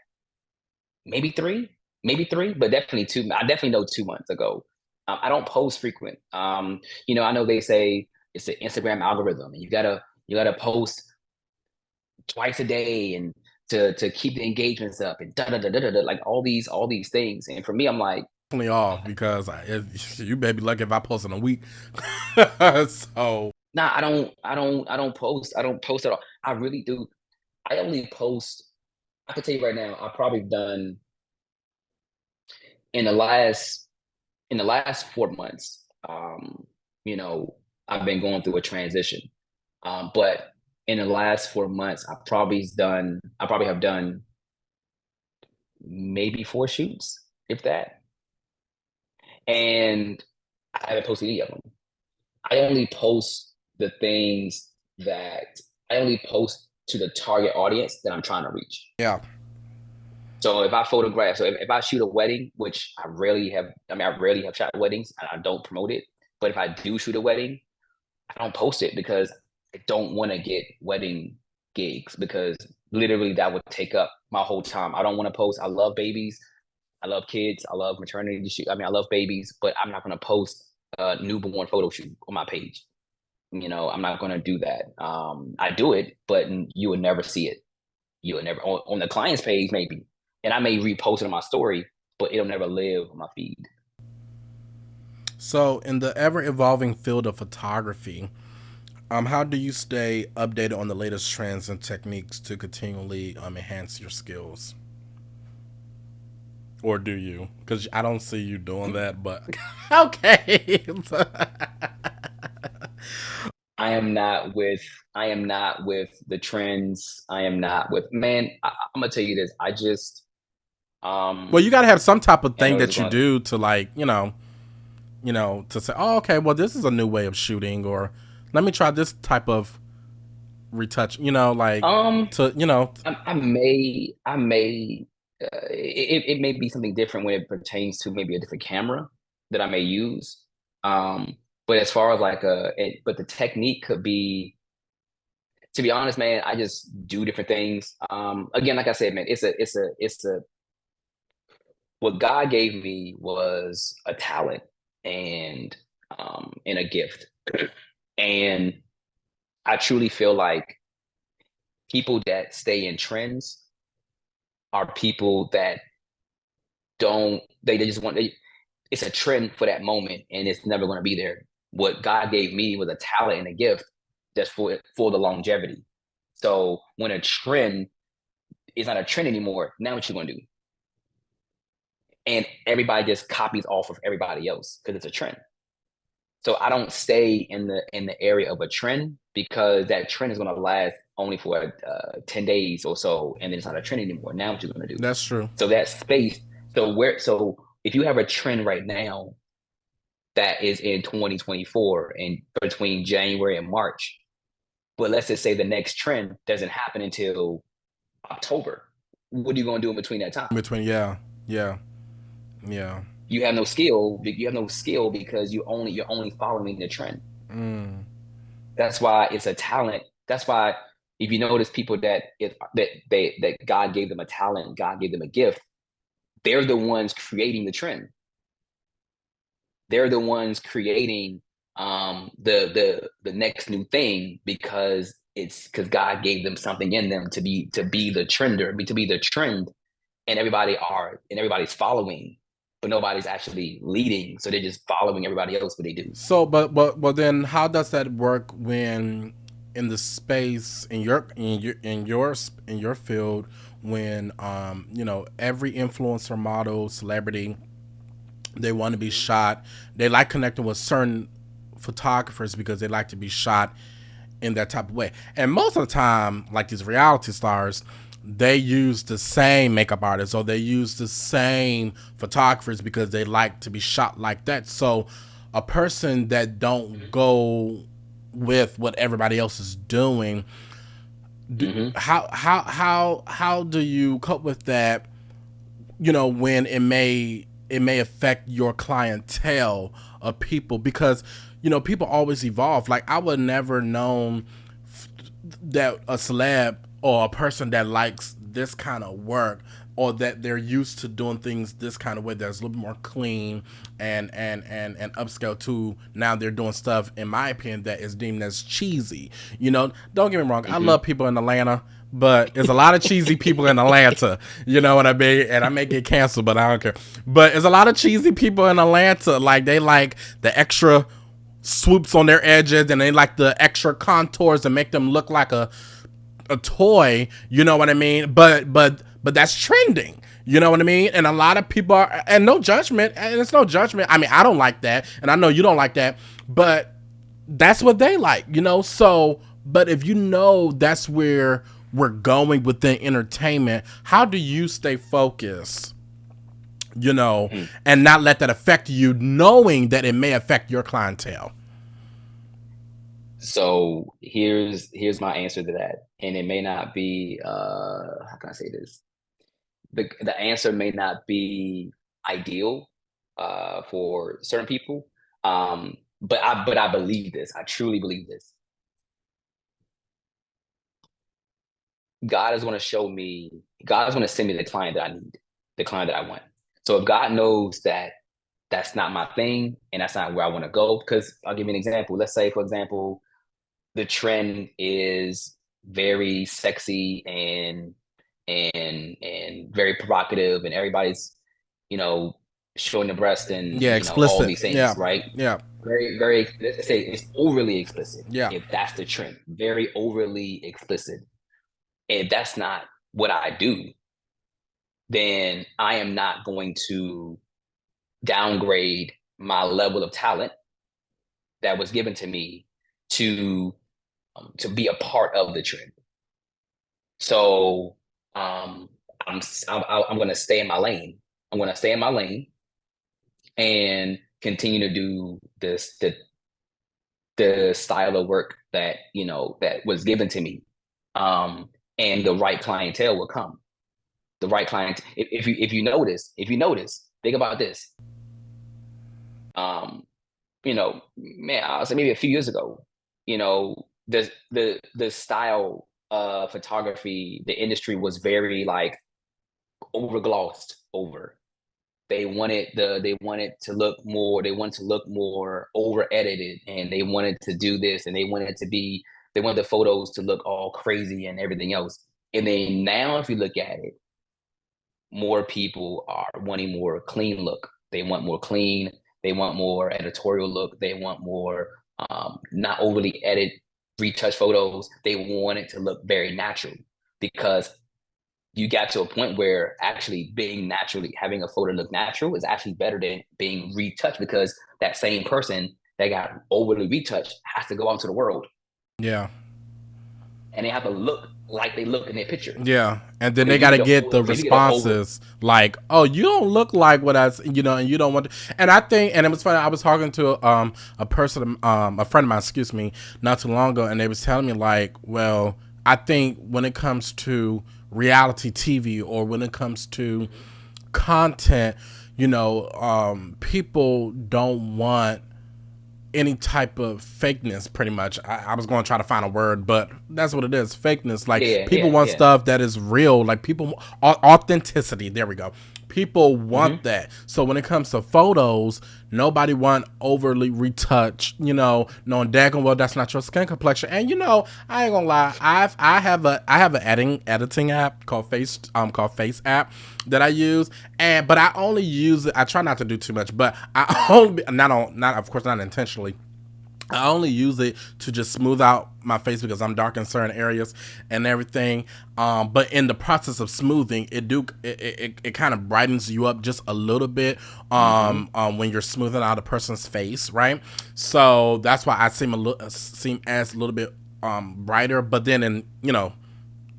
maybe three, but definitely two. I definitely know 2 months ago. I don't post frequent. I know they say it's the Instagram algorithm, and you gotta post twice a day and to keep the engagements up and da da da da da, like all these things. And for me, I'm like, definitely off because you may be lucky if I post in a week. So nah, I don't post at all. I really do. I only post. I can tell you right now, I've probably done in the last 4 months. You know, I've been going through a transition. But in the last 4 months, I probably have done maybe four shoots, if that. And I haven't posted any of them. I only post the things that I only post to the target audience that I'm trying to reach. yeah, So if I shoot a wedding, which I rarely have shot weddings and I don't promote it. But if I do shoot a wedding, I don't post it because I don't want to get wedding gigs because literally that would take up my whole time. I don't want to post. I love babies. I love kids. I love maternity shoot. I mean, I love babies, but I'm not going to post a newborn photo shoot on my page. I'm not going to do that. I do it, but you would never see it. You would never on the client's page, maybe, and I may repost it on my story, but it'll never live on my feed. so in the ever evolving field of photography, How do you stay updated on the latest trends and techniques to continually enhance your skills? Or do you? Because I don't see you doing that, but okay. I am not with I am not with the trends. I am not with man. I'm gonna tell you this. I just Well, you got to have some type of I thing know this is that you going. do to like, to say, oh, okay, well, this is a new way of shooting, or let me try this type of retouch, like Um, to, I may it may be something different when it pertains to maybe a different camera that I may use. But as far as like but the technique could be, to be honest, man, I just do different things. Again, like I said, man, it's a what God gave me was a talent and a gift. And I truly feel like people that stay in trends are people that they just it's a trend for that moment and it's never going to be there. What God gave me was a talent and a gift that's for the longevity. So when a trend is not a trend anymore, now what you going to do? And everybody just copies off of everybody else because it's a trend. So I don't stay in the area of a trend because that trend is going to last only for 10 days or so, and then it's not a trend anymore. Now what you're going to do? that's true. So that space, so if you have a trend right now that is in 2024 and between January and March, but let's just say the next trend doesn't happen until October, what are you going to do in between that time? Between, yeah, yeah, yeah. You have no skill. You have no skill because you're only following the trend. Mm. That's why it's a talent. That's why if you notice people that God gave them a talent, God gave them a gift, they're the ones creating the trend. They're the ones creating the next new thing because it's because God gave them something in them to be the trender, to be the trend, and everybody's following, but nobody's actually leading. So they're just following everybody else, what they do. So, but then, how does that work when in the space in your field when every influencer, model, celebrity, they want to be shot. They like connecting with certain photographers because they like to be shot in that type of way. And most of the time, like these reality stars, they use the same makeup artists or they use the same photographers because they like to be shot like that. So a person that don't go with what everybody else is doing, Mm-hmm. how do you cope with that, when it may affect your clientele of people, because people always evolve. Like, I would never known that a celeb or a person that likes this kind of work, or that they're used to doing things this kind of way that's a little bit more clean and upscale, to now they're doing stuff, in my opinion, that is deemed as cheesy. Don't get me wrong, I Mm-hmm. love people in Atlanta, but there's a lot of cheesy people in Atlanta. You know what I mean? And I may get canceled, but I don't care. But there's a lot of cheesy people in Atlanta. Like, they like the extra swoops on their edges, and they like the extra contours and make them look like a toy. You know what I mean? But that's trending. You know what I mean? And a lot of people are, and no judgment, and it's no judgment. I mean, I don't like that, and I know you don't like that, but that's what they like. So, but if that's where we're going within entertainment, how do you stay focused, Mm-hmm. and not let that affect you, knowing that it may affect your clientele? So here's my answer to that, and it may not be how can I say this? The answer may not be ideal for certain people, but I believe this. I truly believe this. God is going to show me. God is going to send me the client that I need, the client that I want. So if God knows that that's not my thing and that's not where I want to go, because I'll give you an example. Let's say, for example, the trend is very sexy and very provocative, and everybody's you know showing the breast and Yeah, all explicit. these things, Yeah, right? yeah. very, let's say it's overly explicit. Yeah. If that's the trend, very overly explicit. If that's not what I do, then I am not going to downgrade my level of talent that was given to me to to be a part of the trend. So um, I'm I'm going to stay in my lane. I'm going to stay in my lane and continue to do the style of work that that was given to me, um, and the right clientele will come. The right client. If you notice, think about this. Um, man, I was maybe a few years ago. The style of photography, the industry was very like overglossed over. They wanted to look more, they wanted to look more over edited, and they wanted to do this, and they wanted the photos to look all crazy and everything else. And then now if you look at it, more people are wanting more clean look. They want more clean, they want more editorial look, they want more not overly edit retouch photos. They want it to look very natural, because you got to a point where actually being naturally having a photo look natural is actually better than being retouched, because that same person that got overly retouched has to go out to the world Yeah. and they have to look like they look in their picture. Yeah, and then But they if you got to get a get the over, if you get an over, responses like, "Oh, you don't look like what and you don't want." And I think, and it was funny. I was talking to a person, a friend of mine, excuse me, not too long ago, and they was telling me like, "Well, I think when it comes to reality TV or when it comes to content, people don't want." Any type of fakeness, pretty much. I was going to try to find a word, but that's what it is, fakeness. Like, yeah, people yeah, want yeah. stuff that is real. Like, people, authenticity, there we go. People want Mm-hmm. that. So when it comes to photos, nobody want overly retouched, knowing daggone well that's not your skin complexion. And I ain't gonna lie, I have an editing app called Face app that I use, but I only use it. I try not to do too much, but I only not of course not intentionally. I only use it to just smooth out my face because I'm dark in certain areas and everything. But in the process of smoothing, it kind of brightens you up just a little bit. Mm-hmm. When you're smoothing out a person's face, right? So that's why I seem as a little bit brighter. But then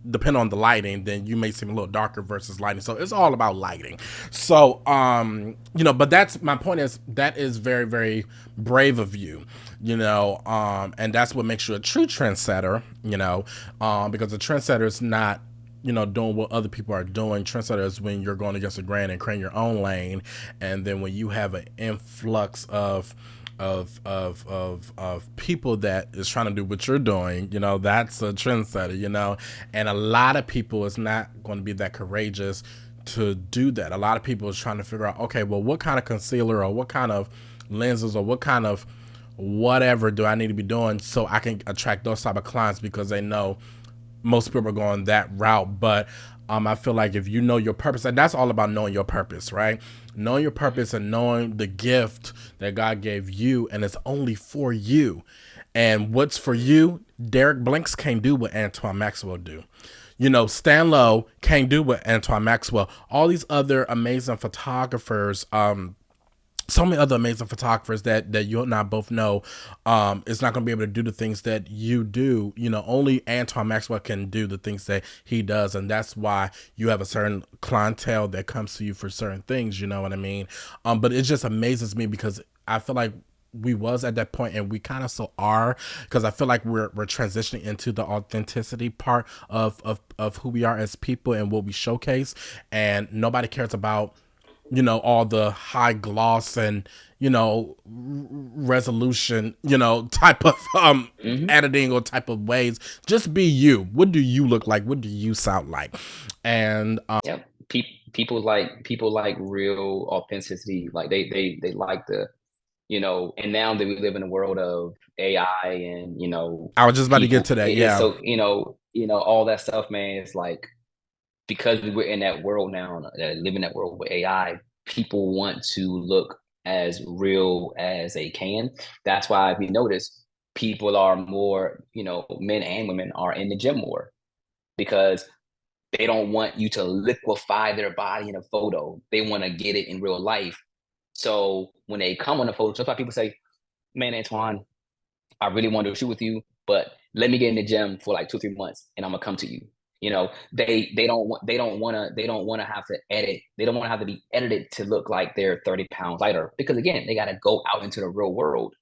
depending on the lighting, then you may seem a little darker versus lighting. So it's all about lighting. So, but that's my point is that is very, very brave of you, and that's what makes you a true trendsetter, because a trendsetter is not doing what other people are doing. Trendsetter is when you're going against the grain and creating your own lane, and then when you have an influx of people that is trying to do what you're doing, that's a trendsetter, and a lot of people is not going to be that courageous to do that. A lot of people is trying to figure out, okay, well, what kind of concealer or what kind of lenses or what kind of whatever do I need to be doing so I can attract those type of clients, because they know most people are going that route. But I feel like if you know your purpose, and that's all about knowing your purpose, right? Knowing your purpose and knowing the gift that God gave you, and it's only for you. And what's for you, Derek Blinks can't do what Antwon Maxwell do. Stan Lowe can't do what Antwon Maxwell. All these other amazing photographers, so many other amazing photographers that you and I both know, is not going to be able to do the things that you do. Only Antwon Maxwell can do the things that he does, and that's why you have a certain clientele that comes to you for certain things. You know what I mean? But it just amazes me because I feel like we was at that point and we kind of still are, because I feel like we're transitioning into the authenticity part of who we are as people and what we showcase, and nobody cares about all the high gloss and resolution type of Mm-hmm. editing or type of ways. Just be you. What do you look like? What do you sound like? And Yep. People like real authenticity. Like they like the and now that we live in a world of AI and I was just about to get people, to that. it's Yeah. so all that stuff, man. It's like, because we're in that world now, live in that world with AI, people want to look as real as they can. That's why if you notice, people are more, men and women are in the gym more because they don't want you to liquefy their body in a photo. They want to get it in real life. So when they come on a photo, sometimes people say, "Man, Antwon, I really want to shoot with you, but let me get in the gym for like 2 3 months, and I'm gonna come to you." They don't want to have to edit. They don't want to have to be edited to look like they're 30 pounds lighter because again, they got to go out into the real world,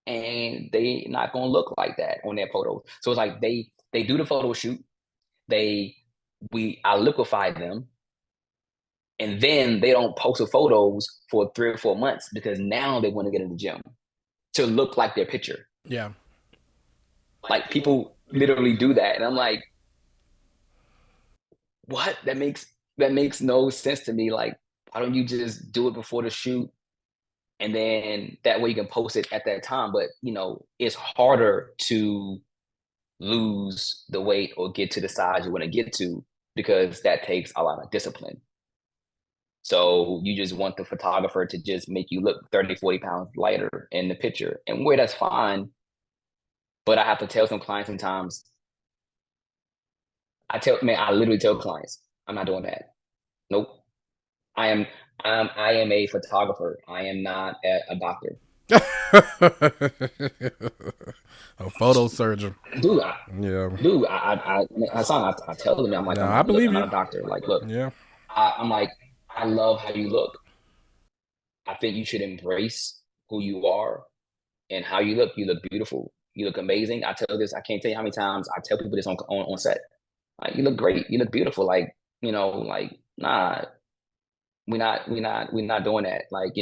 and they not gonna look like that on their photos. So it's like they do the photo shoot. They we I liquefy them, and then they don't post the photos for 3 or 4 months because now they want to get in the gym to look like their picture. Yeah. Like people literally do that, and I'm like, what? That makes no sense to me. Like, why don't you just do it before the shoot, and then that way you can post it at that time? But it's harder to lose the weight or get to the size you want to get to because that takes a lot of discipline. So you just want the photographer to just make you look 30, 40 pounds lighter in the picture. And where that's fine, but I have to tell some clients sometimes, I literally tell clients, I'm not doing that. Nope. I am I am a photographer. I am not a doctor. A photo surgeon. Dude, Yeah. dude, I tell them, I'm like, No, I look, believe I'm not you. a doctor. Like, look, Yeah. I'm like, I love how you look. I think you should embrace who you are and how you look. You look beautiful. You look amazing. I tell this. I can't tell you how many times I tell people this on set. Like, you look great. You look beautiful. Like, like, nah, we're not doing that. Like,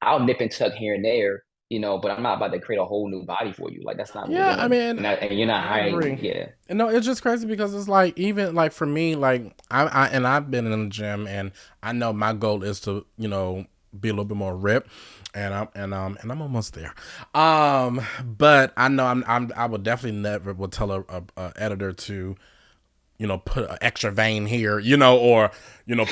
I'll nip and tuck here and there, but I'm not about to create a whole new body for you. Like, that's not what we're Yeah, I doing. mean, And you're not I hiring. agree. Yeah. And no, it's just crazy because it's like even like for me, like and I've been in the gym and I know my goal is to be a little bit more ripped, and I'm almost there. But I know I would definitely never would tell a editor to put an extra vein here, or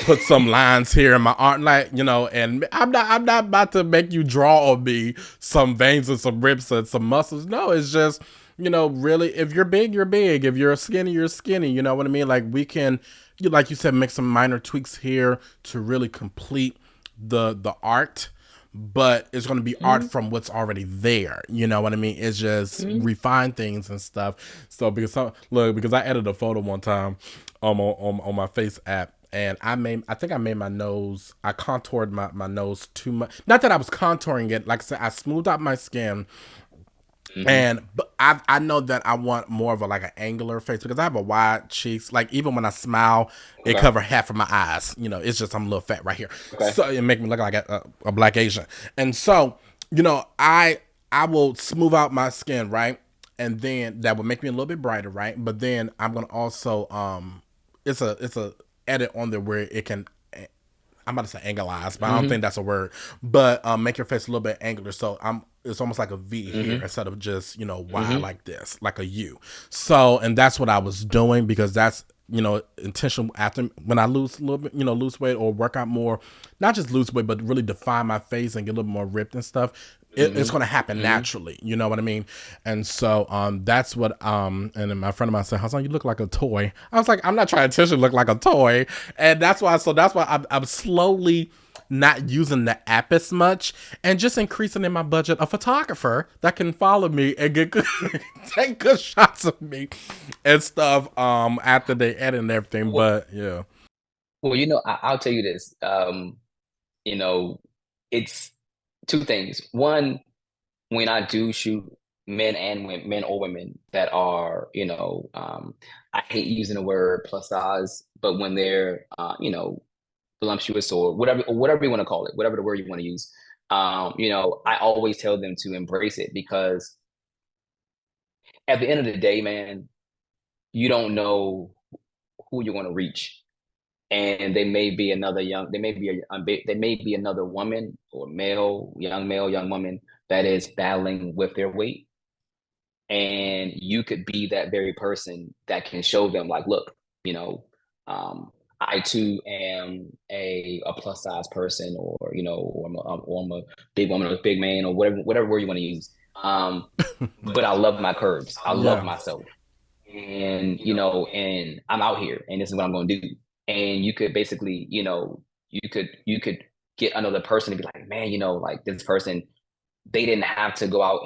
put some lines here in my arm, like, and I'm not about to make you draw on me some veins and some ribs and some muscles. No, it's just, really, if you're big, you're big. If you're skinny, you're skinny. You know what I mean? Like we can, like you said, make some minor tweaks here to really complete the art, but it's going to be art Mm-hmm. from what's already there. You know what I mean? It's just Mm-hmm. refine things and stuff. So because I edited a photo one time on my face app, and I think I made my nose, I contoured my nose too much. Not that I was contouring it, like I said, I smoothed out my skin. Mm-hmm. And but I know that I want more of a like an angular face because I have a wide cheeks. Like even when I smile, it Okay. cover half of my eyes. It's just I'm a little fat right here, Okay. so it make me look like a black Asian. And so I will smooth out my skin, right, and then that will make me a little bit brighter, right. But then I'm gonna also it's a edit on there where it can, I'm about to say angleize, but I don't Mm-hmm. think that's a word. But make your face a little bit angular, so it's almost like a V here Mm-hmm. instead of just Y Mm-hmm. like this, like a U. So, and that's what I was doing because that's intentional. After when I lose a little bit, lose weight or work out more, not just lose weight, but really define my face and get a little more ripped and stuff. It's Mm-hmm. going to happen Mm-hmm. naturally. You know what I mean? And so that's what and then my friend of mine said, Hassan, you look like a toy. I was like, I'm not trying to intentionally look like a toy. And that's why I'm slowly not using the app as much and just increasing in my budget a photographer that can follow me and get good, take good shots of me and stuff after they edit and everything. Well, But yeah. well, I'll tell you this. You know, it's two things. One, when I do shoot men and women, men or women that are, I hate using the word plus size, but when they're, voluptuous or whatever you want to call it, whatever the word you want to use, I always tell them to embrace it because at the end of the day, man, you don't know who you're going to reach. And they may be another woman or male, young woman that is battling with their weight, and you could be that very person that can show them like, look, you know, I too am a plus size person, or or I'm a big woman or a big man, or whatever word you want to use. But I love my curves. I love Yeah. myself, and and I'm out here, and this is what I'm going to do. And you could basically, you could get another person to be like, man, like this person, they didn't have to go out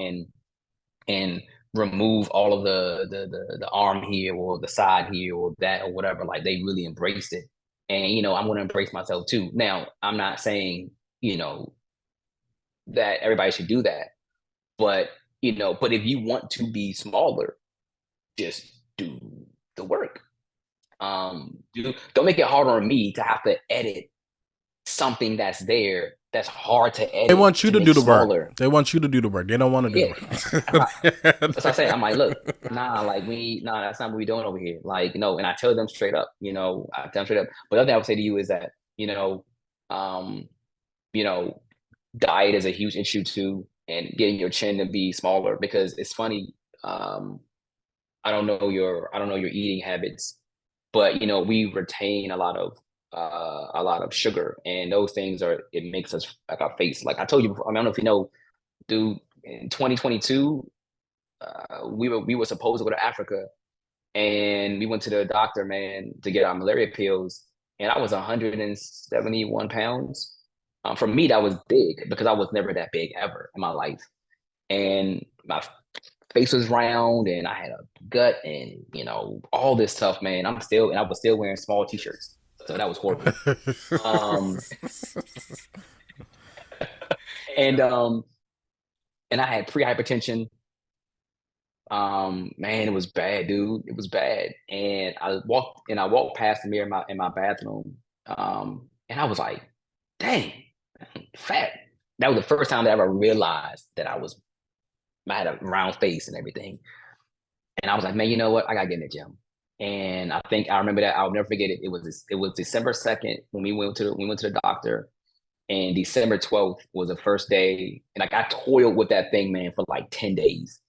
and remove all of the arm here or the side here or that or whatever. Like they really embraced it. And I'm gonna embrace myself too. Now, I'm not saying, you know, that everybody should do that, but but if you want to be smaller, just do the work. Don't make it harder on me to have to edit something that's there that's hard to They edit want you to to make do the work. smaller. They want you to do the work. They don't want to do Yeah, that's what I say. I'm like, look, the work. nah, like nah, that's not what we doing over here. Like, and I tell them straight up, I tell them straight up. But the other thing I would say to you is that, um, you know, diet is a huge issue too, and getting your chin to be smaller because it's funny. Um, I don't know your eating habits, but we retain a lot of sugar, and those things it makes us like our face. Like I told you before, I don't know if you know, dude, in 2022 we were supposed to go to Africa, and we went to the doctor, man, to get our malaria pills, and I was 171 pounds. For me, that was big because I was never that big ever in my life, and my face was round, and I had a gut, and all this stuff, man. I was still wearing small t-shirts, so that was horrible. Um, and and I had pre-hypertension. Man, it was bad, dude. It was bad. And I walked past the mirror in my bathroom. And I was like, dang, I'm fat. That was the first time that I ever realized that I had a round face and everything. And I was like, man, you know what? I gotta get in the gym. And I think I remember that. I'll never forget it. It was December 2nd when we went to the doctor. And December 12th was the first day. And like I toiled with that thing, man, for like 10 days.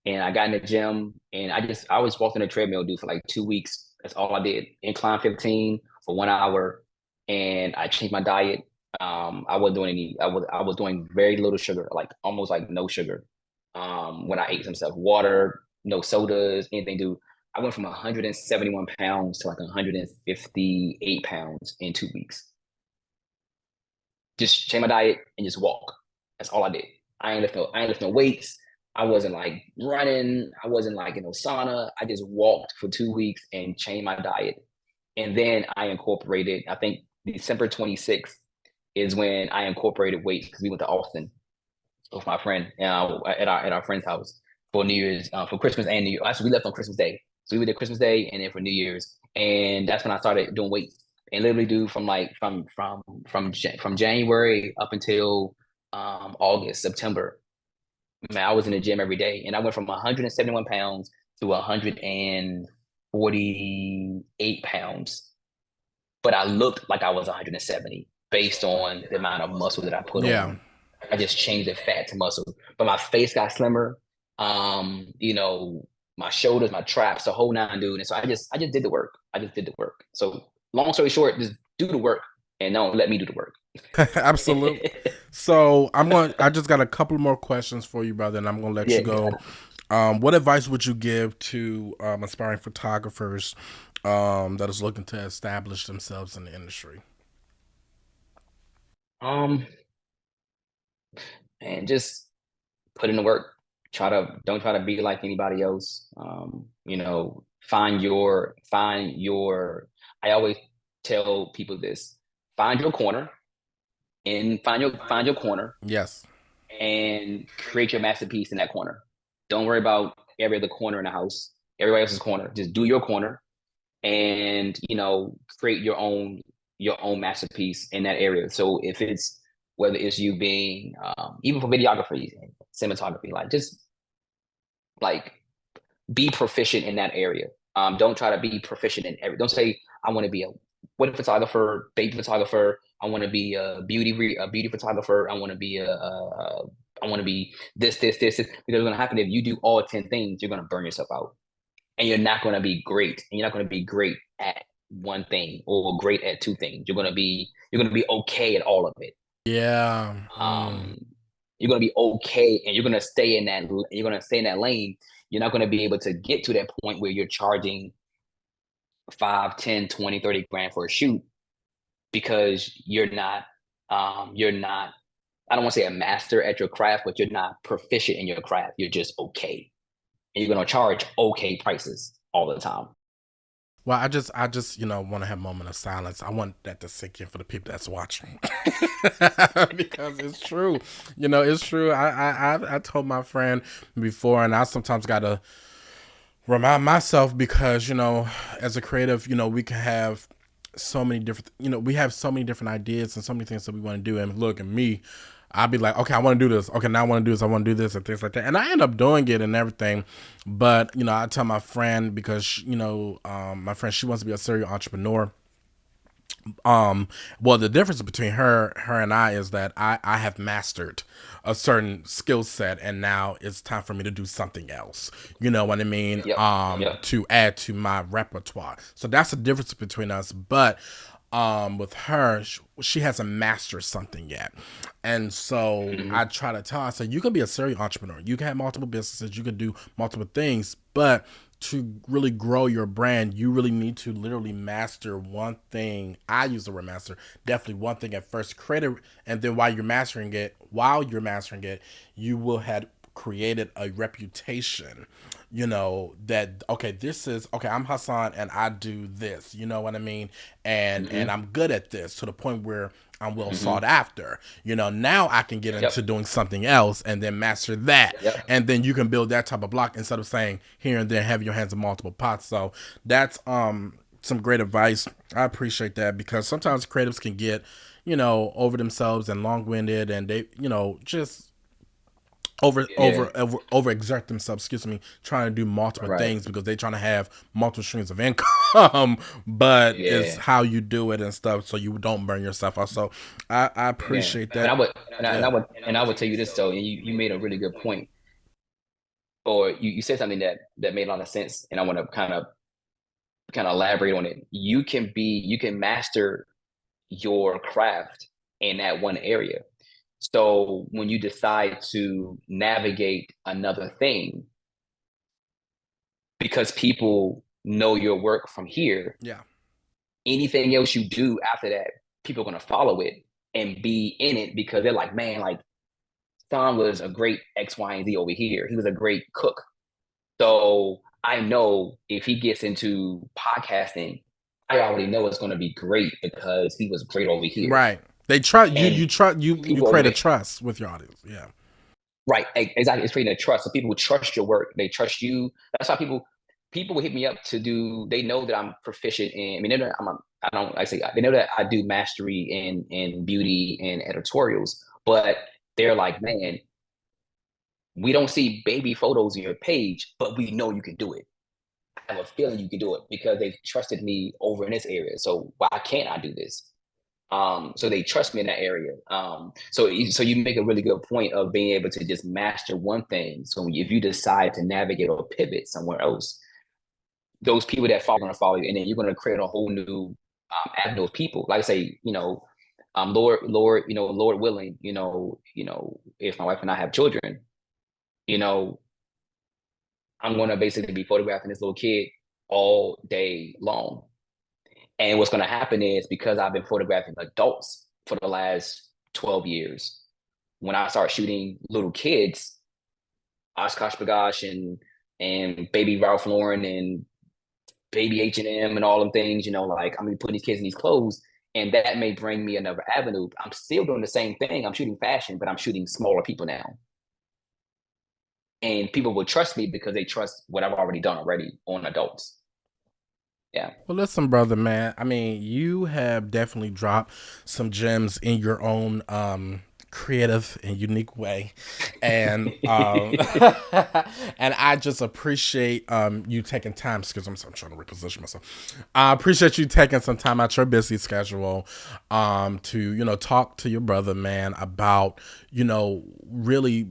And I got in the gym, and I was walking the treadmill, dude, for like 2 weeks. That's all I did. Incline 15 for 1 hour, and I changed my diet. I wasn't doing I was doing very little sugar, like almost like no sugar. When I ate some stuff, water, no sodas, anything, dude. I went from 171 pounds to like 158 pounds in 2 weeks. Just change my diet and just walk. That's all I did. I ain't lift no weights. I wasn't like running. I wasn't like in a sauna. I just walked for 2 weeks and changed my diet. And then I incorporated, I think December 26th is when I incorporated weights because we went to Austin with my friend at our friend's house for New Year's, for Christmas and New Year. Actually, we left on Christmas Day. So we did Christmas Day and then for New Year's. And that's when I started doing weights and literally do from like from January up until August, September. Man, I was in the gym every day, and I went from 171 pounds to 148 pounds. But I looked like I was 170 based on the amount of muscle that I put Yeah. on. I just changed the fat to muscle, but my face got slimmer. My shoulders, my traps, the whole nine, dude. And so I just did the work. I just did the work. So long story short, just do the work and don't let me do the work. Absolutely. So I just got a couple more questions for you, brother, and I'm gonna let Yeah, you go. What advice would you give to aspiring photographers that is looking to establish themselves in the industry? um, and just put in the work. Don't try to be like anybody else. Find your. I always tell people this: find your corner and find your corner Yes. and create your masterpiece in that corner. Don't worry about every other corner in the house, everybody else's corner. Just do your corner and create your own masterpiece in that area. So if it's whether it's you being even for videography and cinematography, like just like be proficient in that area. Don't try to be proficient in every. Don't say I want to be a wedding photographer, baby photographer. I want to be a beauty photographer. I want to be this. Because what's gonna happen if you do all 10 things, you're gonna burn yourself out, and you're not gonna be great, and you're not gonna be great at one thing or great at two things. You're gonna be okay at all of it. Yeah. Um, you're gonna be okay, and you're gonna stay in that lane. You're not gonna be able to get to that point where you're charging 5, 10, 20, 30 grand for a shoot because you're not, I don't want to say a master at your craft, but you're not proficient in your craft. You're just okay. And you're gonna charge okay prices all the time. Well, I just, want to have a moment of silence. I want that to sink in for the people that's watching, because it's true. It's true. I told my friend before, and I sometimes gotta remind myself because as a creative, we can have so many different, we have so many different ideas and so many things that we want to do. And look at me, I'll be like, okay, I want to do this. Okay, now I want to do this. I want to do this and things like that. And I end up doing it and everything. But, I tell my friend because, my friend, she wants to be a serial entrepreneur. Well, the difference between her and I is that I have mastered a certain skill set, and now it's time for me to do something else. You know what I mean? Yep. Yep. To add to my repertoire. So that's the difference between us. But with her, she hasn't mastered something yet. And so Mm-hmm. I try to tell her, I say, you can be a serial entrepreneur. You can have multiple businesses. You can do multiple things. But to really grow your brand, you really need to literally master one thing. I use the word master, definitely one thing at first, create it, and then while you're mastering it, you will have created a reputation, that okay, this is okay, I'm Hassan and I do this, you know what I mean? And Mm-hmm. I'm good at this to the point where I'm well Mm-hmm. sought after. Now I can get Yep. into doing something else and then master that. Yep. And then you can build that type of block instead of saying here and there, have your hands in multiple pots. So that's some great advice. I appreciate that because sometimes creatives can get, over themselves and long winded, and they, just Yeah. overexert themselves, excuse me, trying to do multiple Right. things because they're trying to have multiple streams of income. But it's Yeah. how you do it and stuff so you don't burn yourself out. So I Yeah. appreciate And that. I would Yeah. and I would tell you this though, and you made a really good point, or you said something that made a lot of sense, and I want to kind of elaborate on it. You can master your craft in that one area. So when you decide to navigate another thing, because people know your work from here, Yeah. anything else you do after that, people are gonna follow it and be in it because they're like, man, like Sean was a great X, Y, and Z over here. He was a great cook. So I know if he gets into podcasting, I already know it's gonna be great because he was great over here. Right. They trust you. And You trust you people over create a there, trust with your audience. Yeah. right? Exactly. It's creating a trust. So people trust your work. They trust you. That's why people will hit me up to do. They know that I'm proficient in. I mean, they know that I don't. I say they know that I do mastery in beauty and editorials. But they're like, man, we don't see baby photos in your page, but we know you can do it. I have a feeling you can do it because they've trusted me over in this area. So why can't I do this? So they trust me in that area. So you make a really good point of being able to just master one thing. So if you decide to navigate or pivot somewhere else, those people that follow are going to follow you, and then you're going to create a whole new avenue of people. Like I say, Lord willing, if my wife and I have children, you know, I'm going to basically be photographing this little kid all day long. And what's going to happen is because I've been photographing adults for the last 12 years, when I start shooting little kids, Oshkosh B'gosh and baby Ralph Lauren and baby H&M and all them things, like I'm gonna be putting these kids in these clothes, and that may bring me another avenue. I'm still doing the same thing. I'm shooting fashion, but I'm shooting smaller people now. And people will trust me because they trust what I've already done already on adults. Yeah. Well, listen, brother, man. I mean, you have definitely dropped some gems in your own creative and unique way, and and I just appreciate you taking time. Excuse me, I'm trying to reposition myself. I appreciate you taking some time out your busy schedule, to talk to your brother, man, about really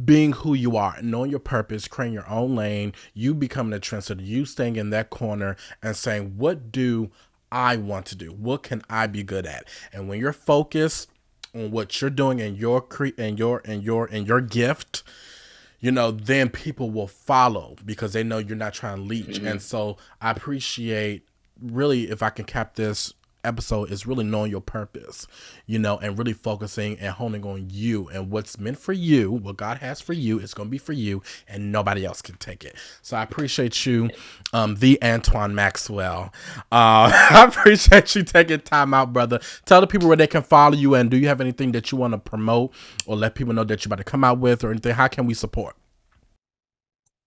being who you are, knowing your purpose, creating your own lane, you becoming a trendsetter, you staying in that corner and saying, what do I want to do? What can I be good at? And when you're focused on what you're doing and your gift, then people will follow because they know you're not trying to leech. And so I appreciate, really, if I can cap this episode, is really knowing your purpose, and really focusing and honing on you and what's meant for you. What God has for you is going to be for you, and nobody else can take it. So I appreciate you, the Antwon Maxwell. I appreciate you taking time out, brother. Tell the people where they can follow you, and do you have anything that you want to promote or let people know that you're about to come out with, or anything? How can we support?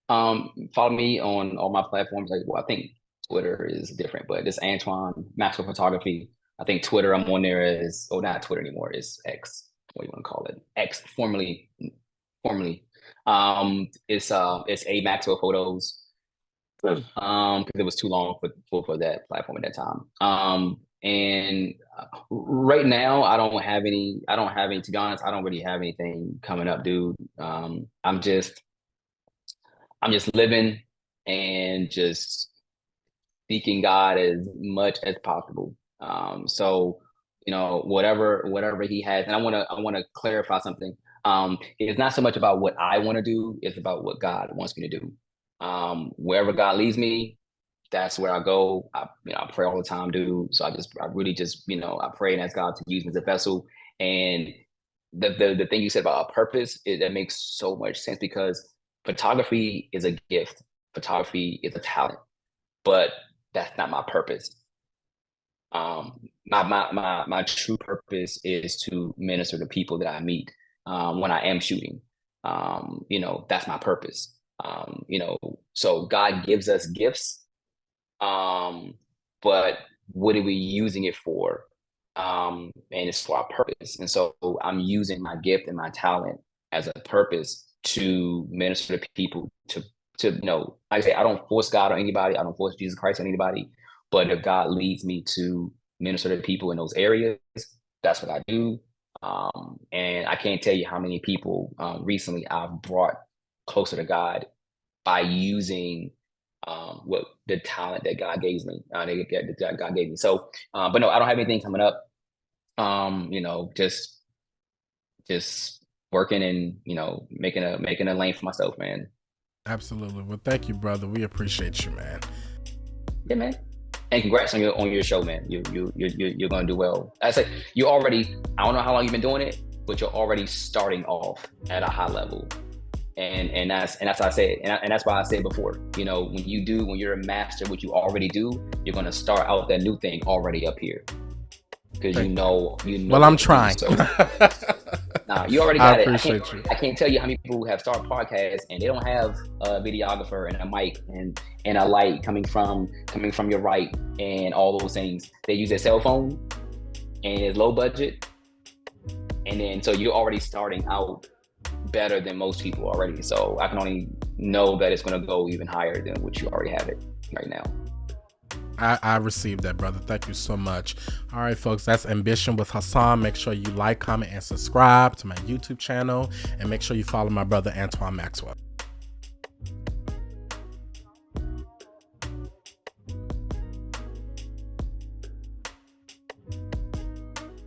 Follow me on all my platforms. I think Twitter is different, but it's Antwon Maxwell Photography. I think Twitter, I'm on there as, not Twitter anymore. It's X. What do you want to call it? X, formerly. It's A Maxwell Photos. Because it was too long for that platform at that time. And right now I don't have any, to be honest, I don't really have anything coming up, dude. I'm just living and just seeking God as much as possible. So whatever He has, and I want to clarify something. It's not so much about what I want to do; it's about what God wants me to do. Wherever God leads me, that's where I go. I pray all the time, dude. So I really just I pray and ask God to use me as a vessel. And the thing you said about a purpose, that makes so much sense, because photography is a gift. Photography is a talent, but that's not my purpose. My true purpose is to minister to people that I meet when I am shooting. That's my purpose. So God gives us gifts, but what are we using it for? And it's for our purpose. And so I'm using my gift and my talent as a purpose to minister to people, to like I say, I don't force God on anybody. I don't force Jesus Christ on anybody. But if God leads me to minister to people in those areas, that's what I do. And I can't tell you how many people recently I've brought closer to God by using what the talent that God gave me. That God gave me. So, but no, I don't have anything coming up. Just working and making a lane for myself, man. Absolutely. Well, thank you, brother. We appreciate you, man. Yeah, man. And congrats on your show, man. You're gonna do well. I say you already. I don't know how long you've been doing it, but you're already starting off at a high level. And that's what I said, and that's why I said before. When you're a master, what you already do, you're gonna start out that new thing already up here, because you know. Well, I'm trying. So, nah, you already got it. I can't tell you how many people have started podcasts and they don't have a videographer and a mic and a light coming from your right and all those things. They use their cell phone and it's low budget, and then so you're already starting out better than most people already. So I can only know that it's going to go even higher than what you already have it right now. I received that, brother. Thank you so much. All right, folks, that's Ambition with Hassan. Make sure you like, comment, and subscribe to my YouTube channel, and make sure you follow my brother Antwon Maxwell.